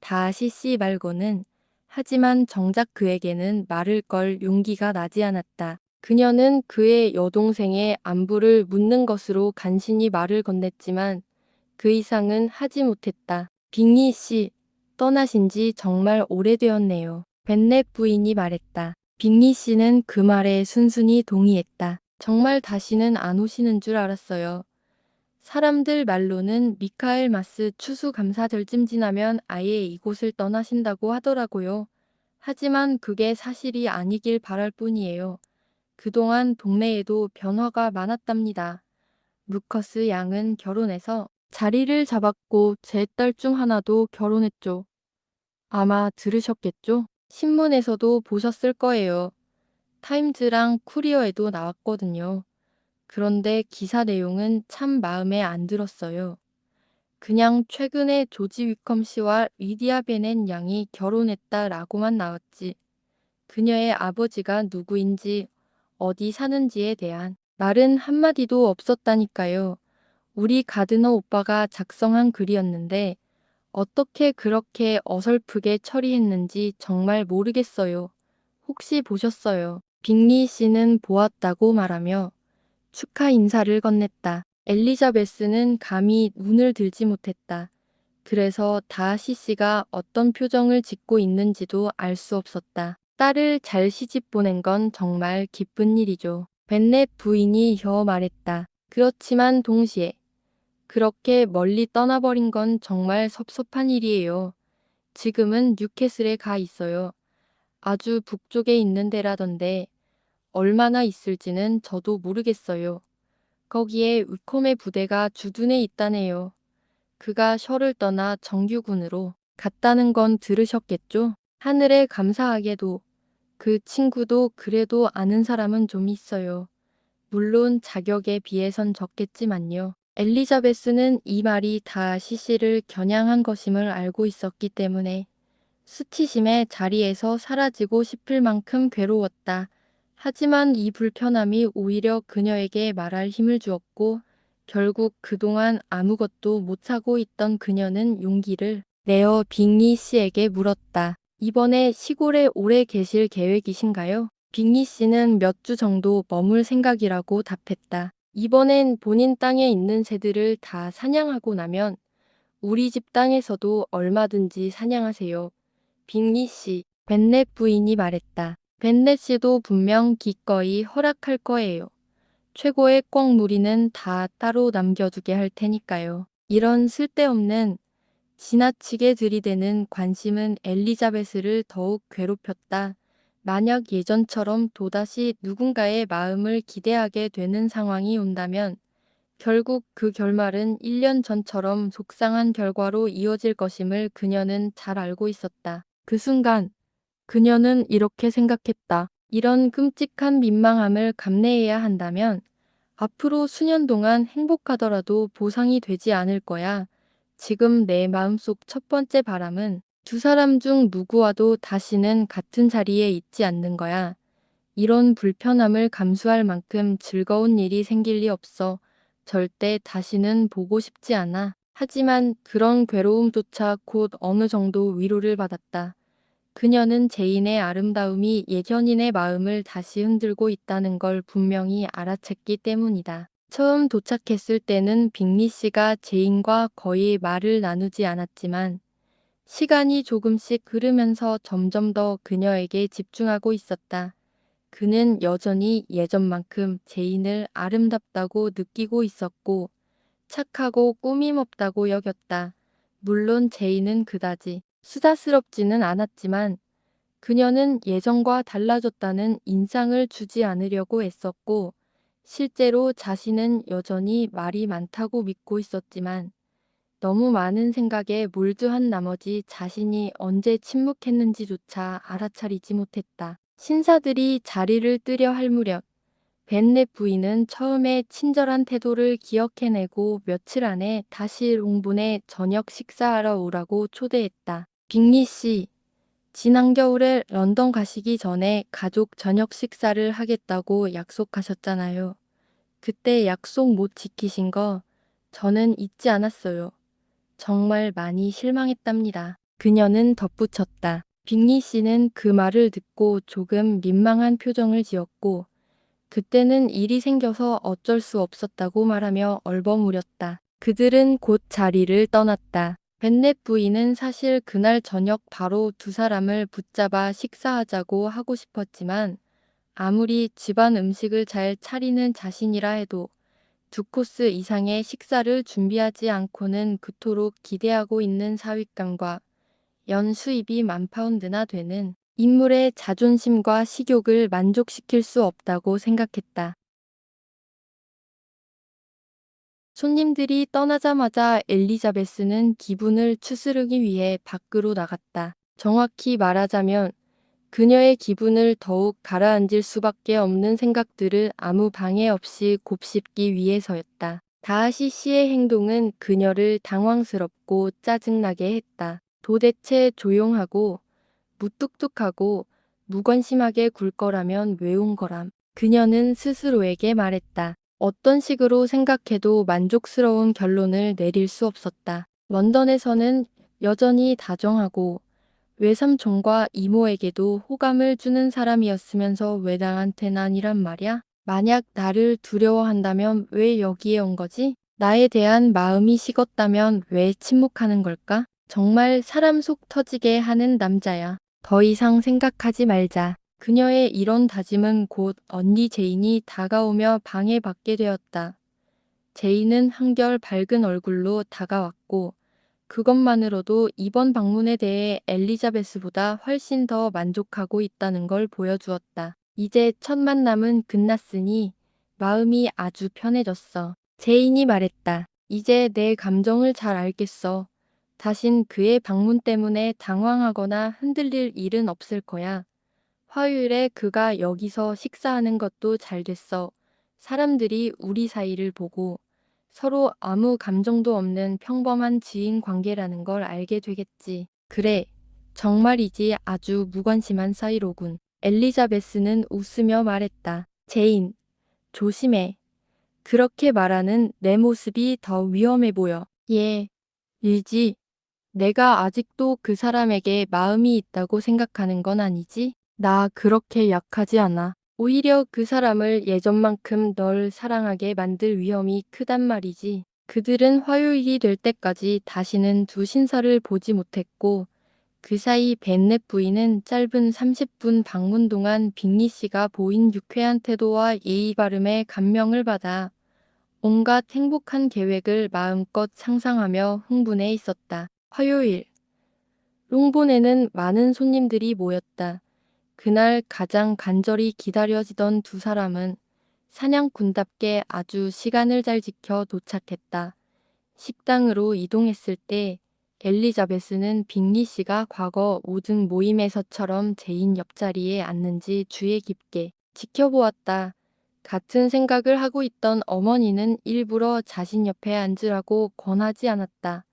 다하시 씨 말고는. 하지만 정작 그에게는 말을 걸 용기가 나지 않았다. 그녀는 그의 여동생의 안부를 묻는 것으로 간신히 말을 건넸지만 그 이상은 하지 못했다. 빅리 씨, 떠나신 지 정말 오래되었네요. 벤넷 부인이 말했다. 빅리 씨는 그 말에 순순히 동의했다. 정말 다시는 안 오시는 줄 알았어요. 사람들 말로는 미카엘 마스 추수감사절쯤 지나면 아예 이곳을 떠나신다고 하더라고요. 하지만 그게 사실이 아니길 바랄 뿐이에요. 그동안 동네에도 변화가 많았답니다. 루커스 양은 결혼해서 자리를 잡았고 제 딸 중 하나도 결혼했죠. 아마 들으셨겠죠? 신문에서도 보셨을 거예요. 타임즈랑 쿠리어에도 나왔거든요. 그런데 기사 내용은 참 마음에 안 들었어요. 그냥 최근에 조지 위컴 씨와 리디아 베넷 양이 결혼했다라고만 나왔지. 그녀의 아버지가 누구인지 어디 사는지에 대한 말은 한마디도 없었다니까요. 우리 가드너 오빠가 작성한 글이었는데 어떻게 그렇게 어설프게 처리했는지 정말 모르겠어요. 혹시 보셨어요? 빅리 씨는 보았다고 말하며 축하 인사를 건넸다. 엘리자베스는 감히 눈을 들지 못했다. 그래서 다하시 씨가 어떤 표정을 짓고 있는지도 알 수 없었다. 딸을 잘 시집 보낸 건 정말 기쁜 일이죠. 벤넷 부인이 혀 말했다. 그렇지만 동시에 그렇게 멀리 떠나버린 건 정말 섭섭한 일이에요. 지금은 뉴캐슬에 가 있어요. 아주 북쪽에 있는 데라던데 얼마나 있을지는 저도 모르겠어요. 거기에 위컴의 부대가 주둔해 있다네요. 그가 셔를 떠나 정규군으로 갔다는 건 들으셨겠죠? 하늘에 감사하게도 그 친구도 그래도 아는 사람은 좀 있어요. 물론 자격에 비해선 적겠지만요. 엘리자베스는 이 말이 다 시시를 겨냥한 것임을 알고 있었기 때문에 수치심에 자리에서 사라지고 싶을 만큼 괴로웠다. 하지만 이 불편함이 오히려 그녀에게 말할 힘을 주었고 결국 그동안 아무것도 못하고 있던 그녀는 용기를 내어 빅리 씨에게 물었다. 이번에 시골에 오래 계실 계획이신가요? 빅리 씨는 몇 주 정도 머물 생각이라고 답했다. 이번엔 본인 땅에 있는 새들을 다 사냥하고 나면 우리 집 땅에서도 얼마든지 사냥하세요. 빅리 씨, 벤넷 부인이 말했다. 벤넷 씨도 분명 기꺼이 허락할 거예요. 최고의 꿩 무리는 다 따로 남겨두게 할 테니까요. 이런 쓸데없는 지나치게 들이대는 관심은 엘리자베스를 더욱 괴롭혔다. 만약 예전처럼 또다시 누군가의 마음을 기대하게 되는 상황이 온다면 결국 그 결말은 1년 전처럼 속상한 결과로 이어질 것임을 그녀는 잘 알고 있었다. 그 순간 그녀는 이렇게 생각했다. 이런 끔찍한 민망함을 감내해야 한다면 앞으로 수년 동안 행복하더라도 보상이 되지 않을 거야. 지금 내 마음속 첫 번째 바람은 두 사람 중 누구와도 다시는 같은 자리에 있지 않는 거야. 이런 불편함을 감수할 만큼 즐거운 일이 생길 리 없어. 절대 다시는 보고 싶지 않아. 하지만 그런 괴로움조차 곧 어느 정도 위로를 받았다. 그녀는 제인의 아름다움이 예견인의 마음을 다시 흔들고 있다는 걸 분명히 알아챘기 때문이다. 처음 도착했을 때는 빅리 씨가 제인과 거의 말을 나누지 않았지만 시간이 조금씩 흐르면서 점점 더 그녀에게 집중하고 있었다. 그는 여전히 예전만큼 제인을 아름답다고 느끼고 있었고 착하고 꾸밈없다고 여겼다. 물론 제인은 그다지 수다스럽지는 않았지만 그녀는 예전과 달라졌다는 인상을 주지 않으려고 애썼고 실제로 자신은 여전히 말이 많다고 믿고 있었지만 너무 많은 생각에 몰두한 나머지 자신이 언제 침묵했는지조차 알아차리지 못했다. 신사들이 자리를 뜨려 할 무렵 벤넷 부인은 처음에 친절한 태도를 기억해내고 며칠 안에 다시 롱본에 저녁 식사하러 오라고 초대했다. 빅리 씨, 지난 겨울에 런던 가시기 전에 가족 저녁 식사를 하겠다고 약속하셨잖아요. 그때 약속 못 지키신 거 저는 잊지 않았어요. 정말 많이 실망했답니다. 그녀는 덧붙였다. 빅리 씨는 그 말을 듣고 조금 민망한 표정을 지었고 그때는 일이 생겨서 어쩔 수 없었다고 말하며 얼버무렸다. 그들은 곧 자리를 떠났다. 벤넷 부인은 사실 그날 저녁 바로 두 사람을 붙잡아 식사하자고 하고 싶었지만 아무리 집안 음식을 잘 차리는 자신이라 해도 두 코스 이상의 식사를 준비하지 않고는 그토록 기대하고 있는 사윗감과 연 수입이 10,000파운드나 되는 인물의 자존심과 식욕을 만족시킬 수 없다고 생각했다. 손님들이 떠나자마자 엘리자베스는 기분을 추스르기 위해 밖으로 나갔다. 정확히 말하자면 그녀의 기분을 더욱 가라앉힐 수밖에 없는 생각들을 아무 방해 없이 곱씹기 위해서였다. 다하시 씨의 행동은 그녀를 당황스럽고 짜증나게 했다. 도대체 조용하고 무뚝뚝하고 무관심하게 굴 거라면 왜 온 거람. 그녀는 스스로에게 말했다. 어떤 식으로 생각해도 만족스러운 결론을 내릴 수 없었다. 런던에서는 여전히 다정하고 외삼촌과 이모에게도 호감을 주는 사람이었으면서 왜 나한텐 아니란 말이야? 만약 나를 두려워한다면 왜 여기에 온 거지? 나에 대한 마음이 식었다면 왜 침묵하는 걸까? 정말 사람 속 터지게 하는 남자야. 더 이상 생각하지 말자. 그녀의 이런 다짐은 곧 언니 제인이 다가오며 방해받게 되었다. 제인은 한결 밝은 얼굴로 다가왔고 그것만으로도 이번 방문에 대해 엘리자베스보다 훨씬 더 만족하고 있다는 걸 보여주었다. 이제 첫 만남은 끝났으니 마음이 아주 편해졌어. 제인이 말했다. 이제 내 감정을 잘 알겠어. 다신 그의 방문 때문에 당황하거나 흔들릴 일은 없을 거야. 화요일에 그가 여기서 식사하는 것도 잘 됐어. 사람들이 우리 사이를 보고 서로 아무 감정도 없는 평범한 지인 관계라는 걸 알게 되겠지. 그래, 정말이지 아주 무관심한 사이로군. 엘리자베스는 웃으며 말했다. 제인, 조심해. 그렇게 말하는 내 모습이 더 위험해 보여. 예, 일지. 내가 아직도 그 사람에게 마음이 있다고 생각하는 건 아니지? 나 그렇게 약하지 않아. 오히려 그 사람을 예전만큼 널 사랑하게 만들 위험이 크단 말이지. 그들은 화요일이 될 때까지 다시는 두 신사를 보지 못했고 그 사이 벤넷 부인은 짧은 30분 방문 동안 빅리 씨가 보인 유쾌한 태도와 예의 바름에 감명을 받아 온갖 행복한 계획을 마음껏 상상하며 흥분해 있었다. 화요일, 롱본에는 많은 손님들이 모였다. 그날 가장 간절히 기다려지던 두 사람은 사냥꾼답게 아주 시간을 잘 지켜 도착했다. 식당으로 이동했을 때 엘리자베스는 빅리 씨가 과거 모든 모임에서처럼 제인 옆자리에 앉는지 주의 깊게 지켜보았다. 같은 생각을 하고 있던 어머니는 일부러 자신 옆에 앉으라고 권하지 않았다.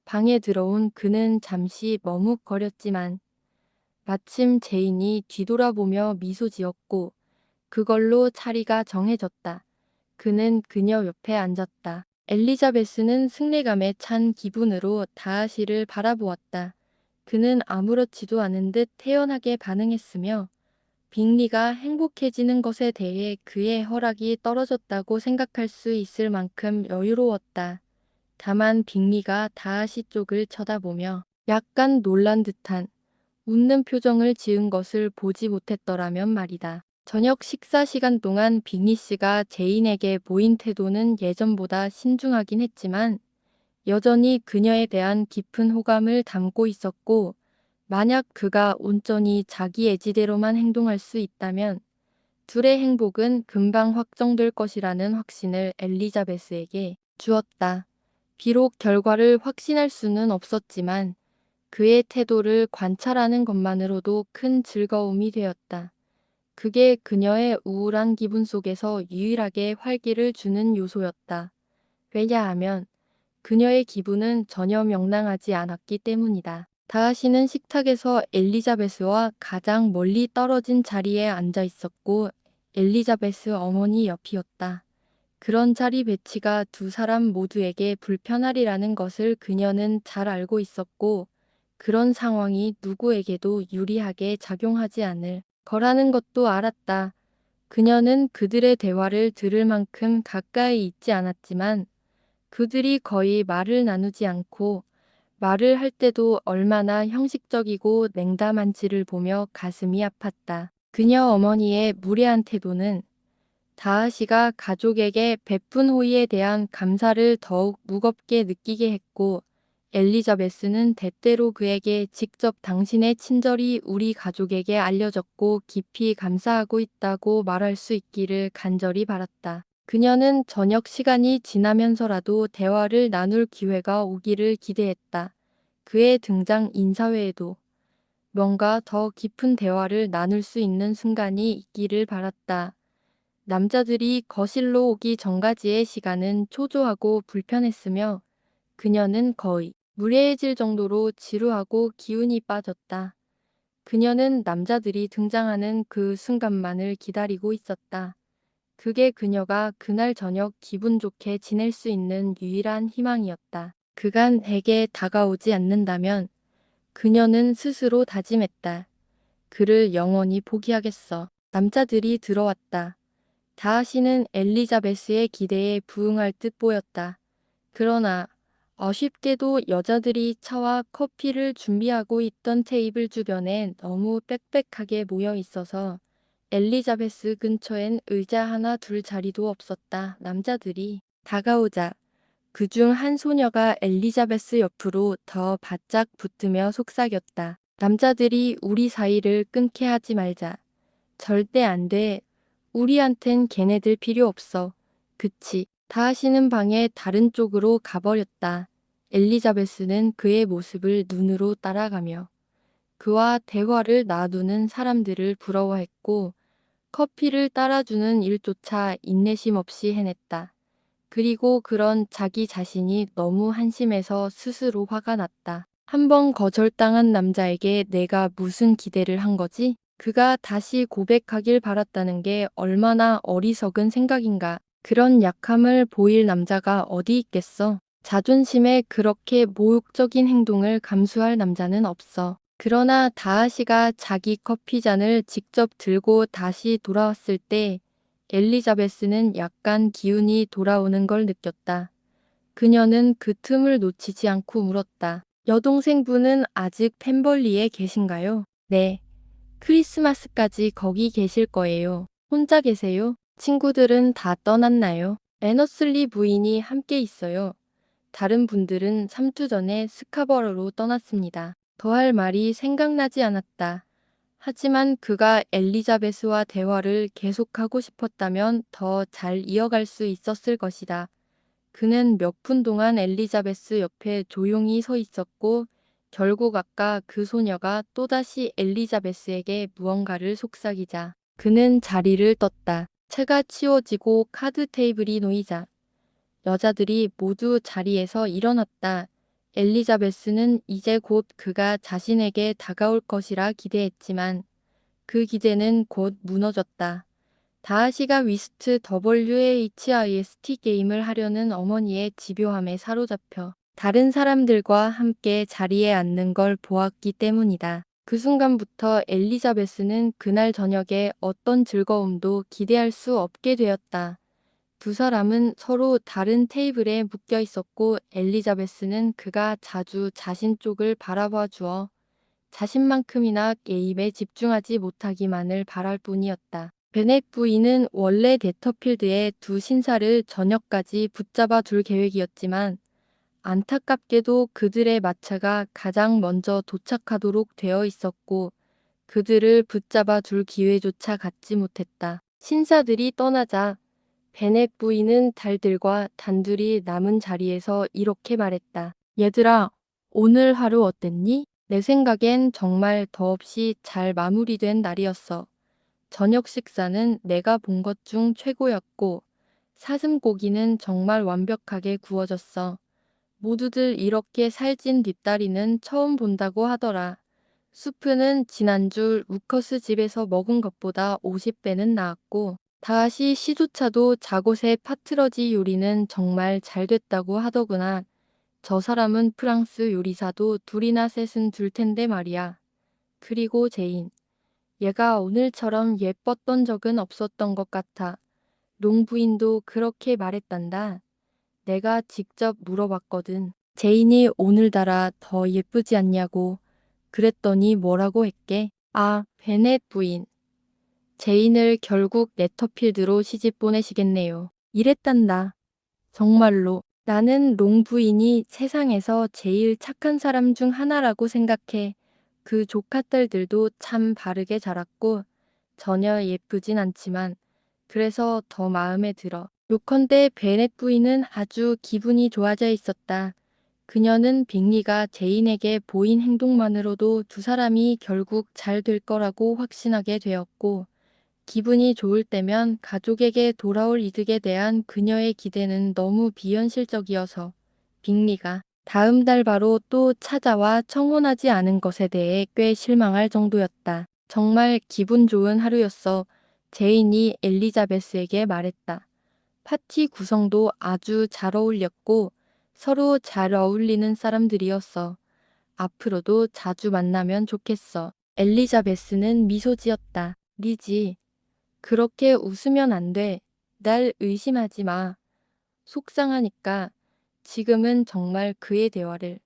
방에 들어온 그는 잠시 머뭇거렸지만 마침 제인이 뒤돌아보며 미소 지었고 그걸로 자리가 정해졌다. 그는 그녀 옆에 앉았다. 엘리자베스는 승리감에 찬 기분으로 다하시를 바라보았다. 그는 아무렇지도 않은 듯 태연하게 반응했으며 빅리가 행복해지는 것에 대해 그의 허락이 떨어졌다고 생각할 수 있을 만큼 여유로웠다. 다만 빅리가 다하시 쪽을 쳐다보며 약간 놀란 듯한 웃는 표정을 지은 것을 보지 못했더라면 말이다. 저녁 식사 시간 동안 빅리 씨가 제인에게 보인 태도는 예전보다 신중하긴 했지만 여전히 그녀에 대한 깊은 호감을 담고 있었고 만약 그가 온전히 자기 의지대로만 행동할 수 있다면 둘의 행복은 금방 확정될 것이라는 확신을 엘리자베스에게 주었다. 비록 결과를 확신할 수는 없었지만 그의 태도를 관찰하는 것만으로도 큰 즐거움이 되었다. 그게 그녀의 우울한 기분 속에서 유일하게 활기를 주는 요소였다. 왜냐하면 그녀의 기분은 전혀 명랑하지 않았기 때문이다. 다하시는 식탁에서 엘리자베스와 가장 멀리 떨어진 자리에 앉아 있었고 엘리자베스 어머니 옆이었다. 그런 자리 배치가 두 사람 모두에게 불편하리라는 것을 그녀는 잘 알고 있었고 그런 상황이 누구에게도 유리하게 작용하지 않을 거라는 것도 알았다. 그녀는 그들의 대화를 들을 만큼 가까이 있지 않았지만 그들이 거의 말을 나누지 않고 말을 할 때도 얼마나 형식적이고 냉담한지를 보며 가슴이 아팠다. 그녀 어머니의 무례한 태도는 다하시가 가족에게 베푼 호의에 대한 감사를 더욱 무겁게 느끼게 했고 엘리자베스는 때때로 그에게 직접 당신의 친절이 우리 가족에게 알려졌고 깊이 감사하고 있다고 말할 수 있기를 간절히 바랐다. 그녀는 저녁 시간이 지나면서라도 대화를 나눌 기회가 오기를 기대했다. 그의 등장 인사회에도 뭔가 더 깊은 대화를 나눌 수 있는 순간이 있기를 바랐다. 남자들이 거실로 오기 전까지의 시간은 초조하고 불편했으며 그녀는 거의 무례해질 정도로 지루하고 기운이 빠졌다. 그녀는 남자들이 등장하는 그 순간만을 기다리고 있었다. 그게 그녀가 그날 저녁 기분 좋게 지낼 수 있는 유일한 희망이었다. 그간 에게 다가오지 않는다면 그녀는 스스로 다짐했다. 그를 영원히 포기하겠어. 남자들이 들어왔다. 다하시는 엘리자베스의 기대에 부응할 듯 보였다. 그러나 아쉽게도 여자들이 차와 커피를 준비하고 있던 테이블 주변에 너무 빽빽하게 모여 있어서 엘리자베스 근처엔 의자 하나 둘 자리도 없었다. 남자들이 다가오자 그중 한 소녀가 엘리자베스 옆으로 더 바짝 붙으며 속삭였다. 남자들이 우리 사이를 끊게 하지 말자. 절대 안 돼. 우리한텐 걔네들 필요 없어. 그치. 다하시는 방의 다른 쪽으로 가버렸다. 엘리자베스는 그의 모습을 눈으로 따라가며 그와 대화를 놔두는 사람들을 부러워했고 커피를 따라주는 일조차 인내심 없이 해냈다. 그리고 그런 자기 자신이 너무 한심해서 스스로 화가 났다. 한 번 거절당한 남자에게 내가 무슨 기대를 한 거지? 그가 다시 고백하길 바랐다는 게 얼마나 어리석은 생각인가. 그런 약함을 보일 남자가 어디 있겠어. 자존심에 그렇게 모욕적인 행동을 감수할 남자는 없어. 그러나 다하시가 자기 커피잔을 직접 들고 다시 돌아왔을 때 엘리자베스는 약간 기운이 돌아오는 걸 느꼈다. 그녀는 그 틈을 놓치지 않고 물었다. 여동생분은 아직 펜벌리에 계신가요? 네. 크리스마스까지 거기 계실 거예요. 혼자 계세요? 친구들은 다 떠났나요? 애너슬리 부인이 함께 있어요. 다른 분들은 3주 전에 스카버러로 떠났습니다. 더할 말이 생각나지 않았다. 하지만 그가 엘리자베스와 대화를 계속하고 싶었다면 더 잘 이어갈 수 있었을 것이다. 그는 몇 분 동안 엘리자베스 옆에 조용히 서 있었고 결국 아까 그 소녀가 또다시 엘리자베스에게 무언가를 속삭이자 그는 자리를 떴다. 채가 치워지고 카드 테이블이 놓이자 여자들이 모두 자리에서 일어났다. 엘리자베스는 이제 곧 그가 자신에게 다가올 것이라 기대했지만 그 기대는 곧 무너졌다. 다하시가 위스트 WHIST 게임을 하려는 어머니의 집요함에 사로잡혀 다른 사람들과 함께 자리에 앉는 걸 보았기 때문이다. 그 순간부터 엘리자베스는 그날 저녁에 어떤 즐거움도 기대할 수 없게 되었다. 두 사람은 서로 다른 테이블에 묶여 있었고 엘리자베스는 그가 자주 자신 쪽을 바라봐 주어 자신만큼이나 게임에 집중하지 못하기만을 바랄 뿐이었다. 베넷 부인은 원래 데터필드의 두 신사를 저녁까지 붙잡아 둘 계획이었지만 안타깝게도 그들의 마차가 가장 먼저 도착하도록 되어 있었고 그들을 붙잡아 둘 기회조차 갖지 못했다. 신사들이 떠나자 베넷 부인은 달들과 단둘이 남은 자리에서 이렇게 말했다. 얘들아, 오늘 하루 어땠니? 내 생각엔 정말 더없이 잘 마무리된 날이었어. 저녁 식사는 내가 본 것 중 최고였고, 사슴고기는 정말 완벽하게 구워졌어. 모두들 이렇게 살찐 뒷다리는 처음 본다고 하더라. 수프는 지난주 루커스 집에서 먹은 것보다 50배는 나았고, 다시 시조차도 자곳의 파트러지 요리는 정말 잘 됐다고 하더구나. 저 사람은 프랑스 요리사도 둘이나 셋은 둘 텐데 말이야. 그리고 제인. 얘가 오늘처럼 예뻤던 적은 없었던 것 같아. 롱 부인도 그렇게 말했단다. 내가 직접 물어봤거든. 제인이 오늘따라 더 예쁘지 않냐고. 그랬더니 뭐라고 했게? 아, 베넷 부인. 제인을 결국 네터필드로 시집 보내시겠네요. 이랬단다. 정말로. 나는 롱 부인이 세상에서 제일 착한 사람 중 하나라고 생각해. 그 조카딸들도 참 바르게 자랐고 전혀 예쁘진 않지만 그래서 더 마음에 들어. 요컨대 베넷 부인은 아주 기분이 좋아져 있었다. 그녀는 빅리가 제인에게 보인 행동만으로도 두 사람이 결국 잘 될 거라고 확신하게 되었고 기분이 좋을 때면 가족에게 돌아올 이득에 대한 그녀의 기대는 너무 비현실적이어서 빅리가 다음 달 바로 또 찾아와 청혼하지 않은 것에 대해 꽤 실망할 정도였다. 정말 기분 좋은 하루였어. 제인이 엘리자베스에게 말했다. 파티 구성도 아주 잘 어울렸고 서로 잘 어울리는 사람들이었어. 앞으로도 자주 만나면 좋겠어. 엘리자베스는 미소 지었다. 리지, 그렇게 웃으면 안 돼. 날 의심하지 마. 속상하니까 지금은 정말 그의 대화를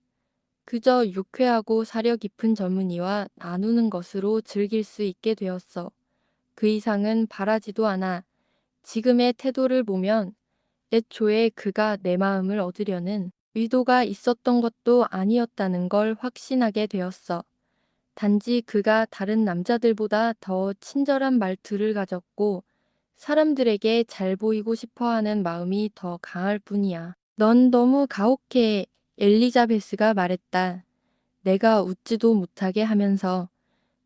그저 유쾌하고 사려 깊은 젊은이와 나누는 것으로 즐길 수 있게 되었어. 그 이상은 바라지도 않아. 지금의 태도를 보면 애초에 그가 내 마음을 얻으려는 의도가 있었던 것도 아니었다는 걸 확신하게 되었어. 단지 그가 다른 남자들보다 더 친절한 말투를 가졌고 사람들에게 잘 보이고 싶어 하는 마음이 더 강할 뿐이야. 넌 너무 가혹해. 엘리자베스가 말했다. 내가 웃지도 못하게 하면서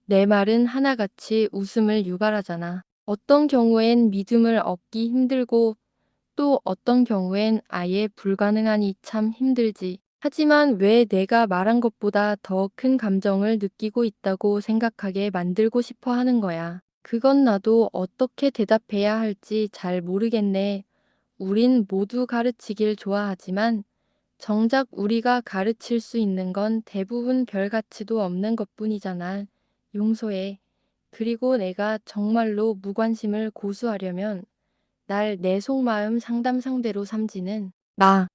내 말은 하나같이 웃음을 유발하잖아. 어떤 경우엔 믿음을 얻기 힘들고 또 어떤 경우엔 아예 불가능하니 참 힘들지. 하지만 왜 내가 말한 것보다 더 큰 감정을 느끼고 있다고 생각하게 만들고 싶어 하는 거야. 그건 나도 어떻게 대답해야 할지 잘 모르겠네. 우린 모두 가르치길 좋아하지만 정작 우리가 가르칠 수 있는 건 대부분 별 가치도 없는 것뿐이잖아. 용서해. 그리고 내가 정말로 무관심을 고수하려면 날 내 속마음 상담 상대로 삼지는 마.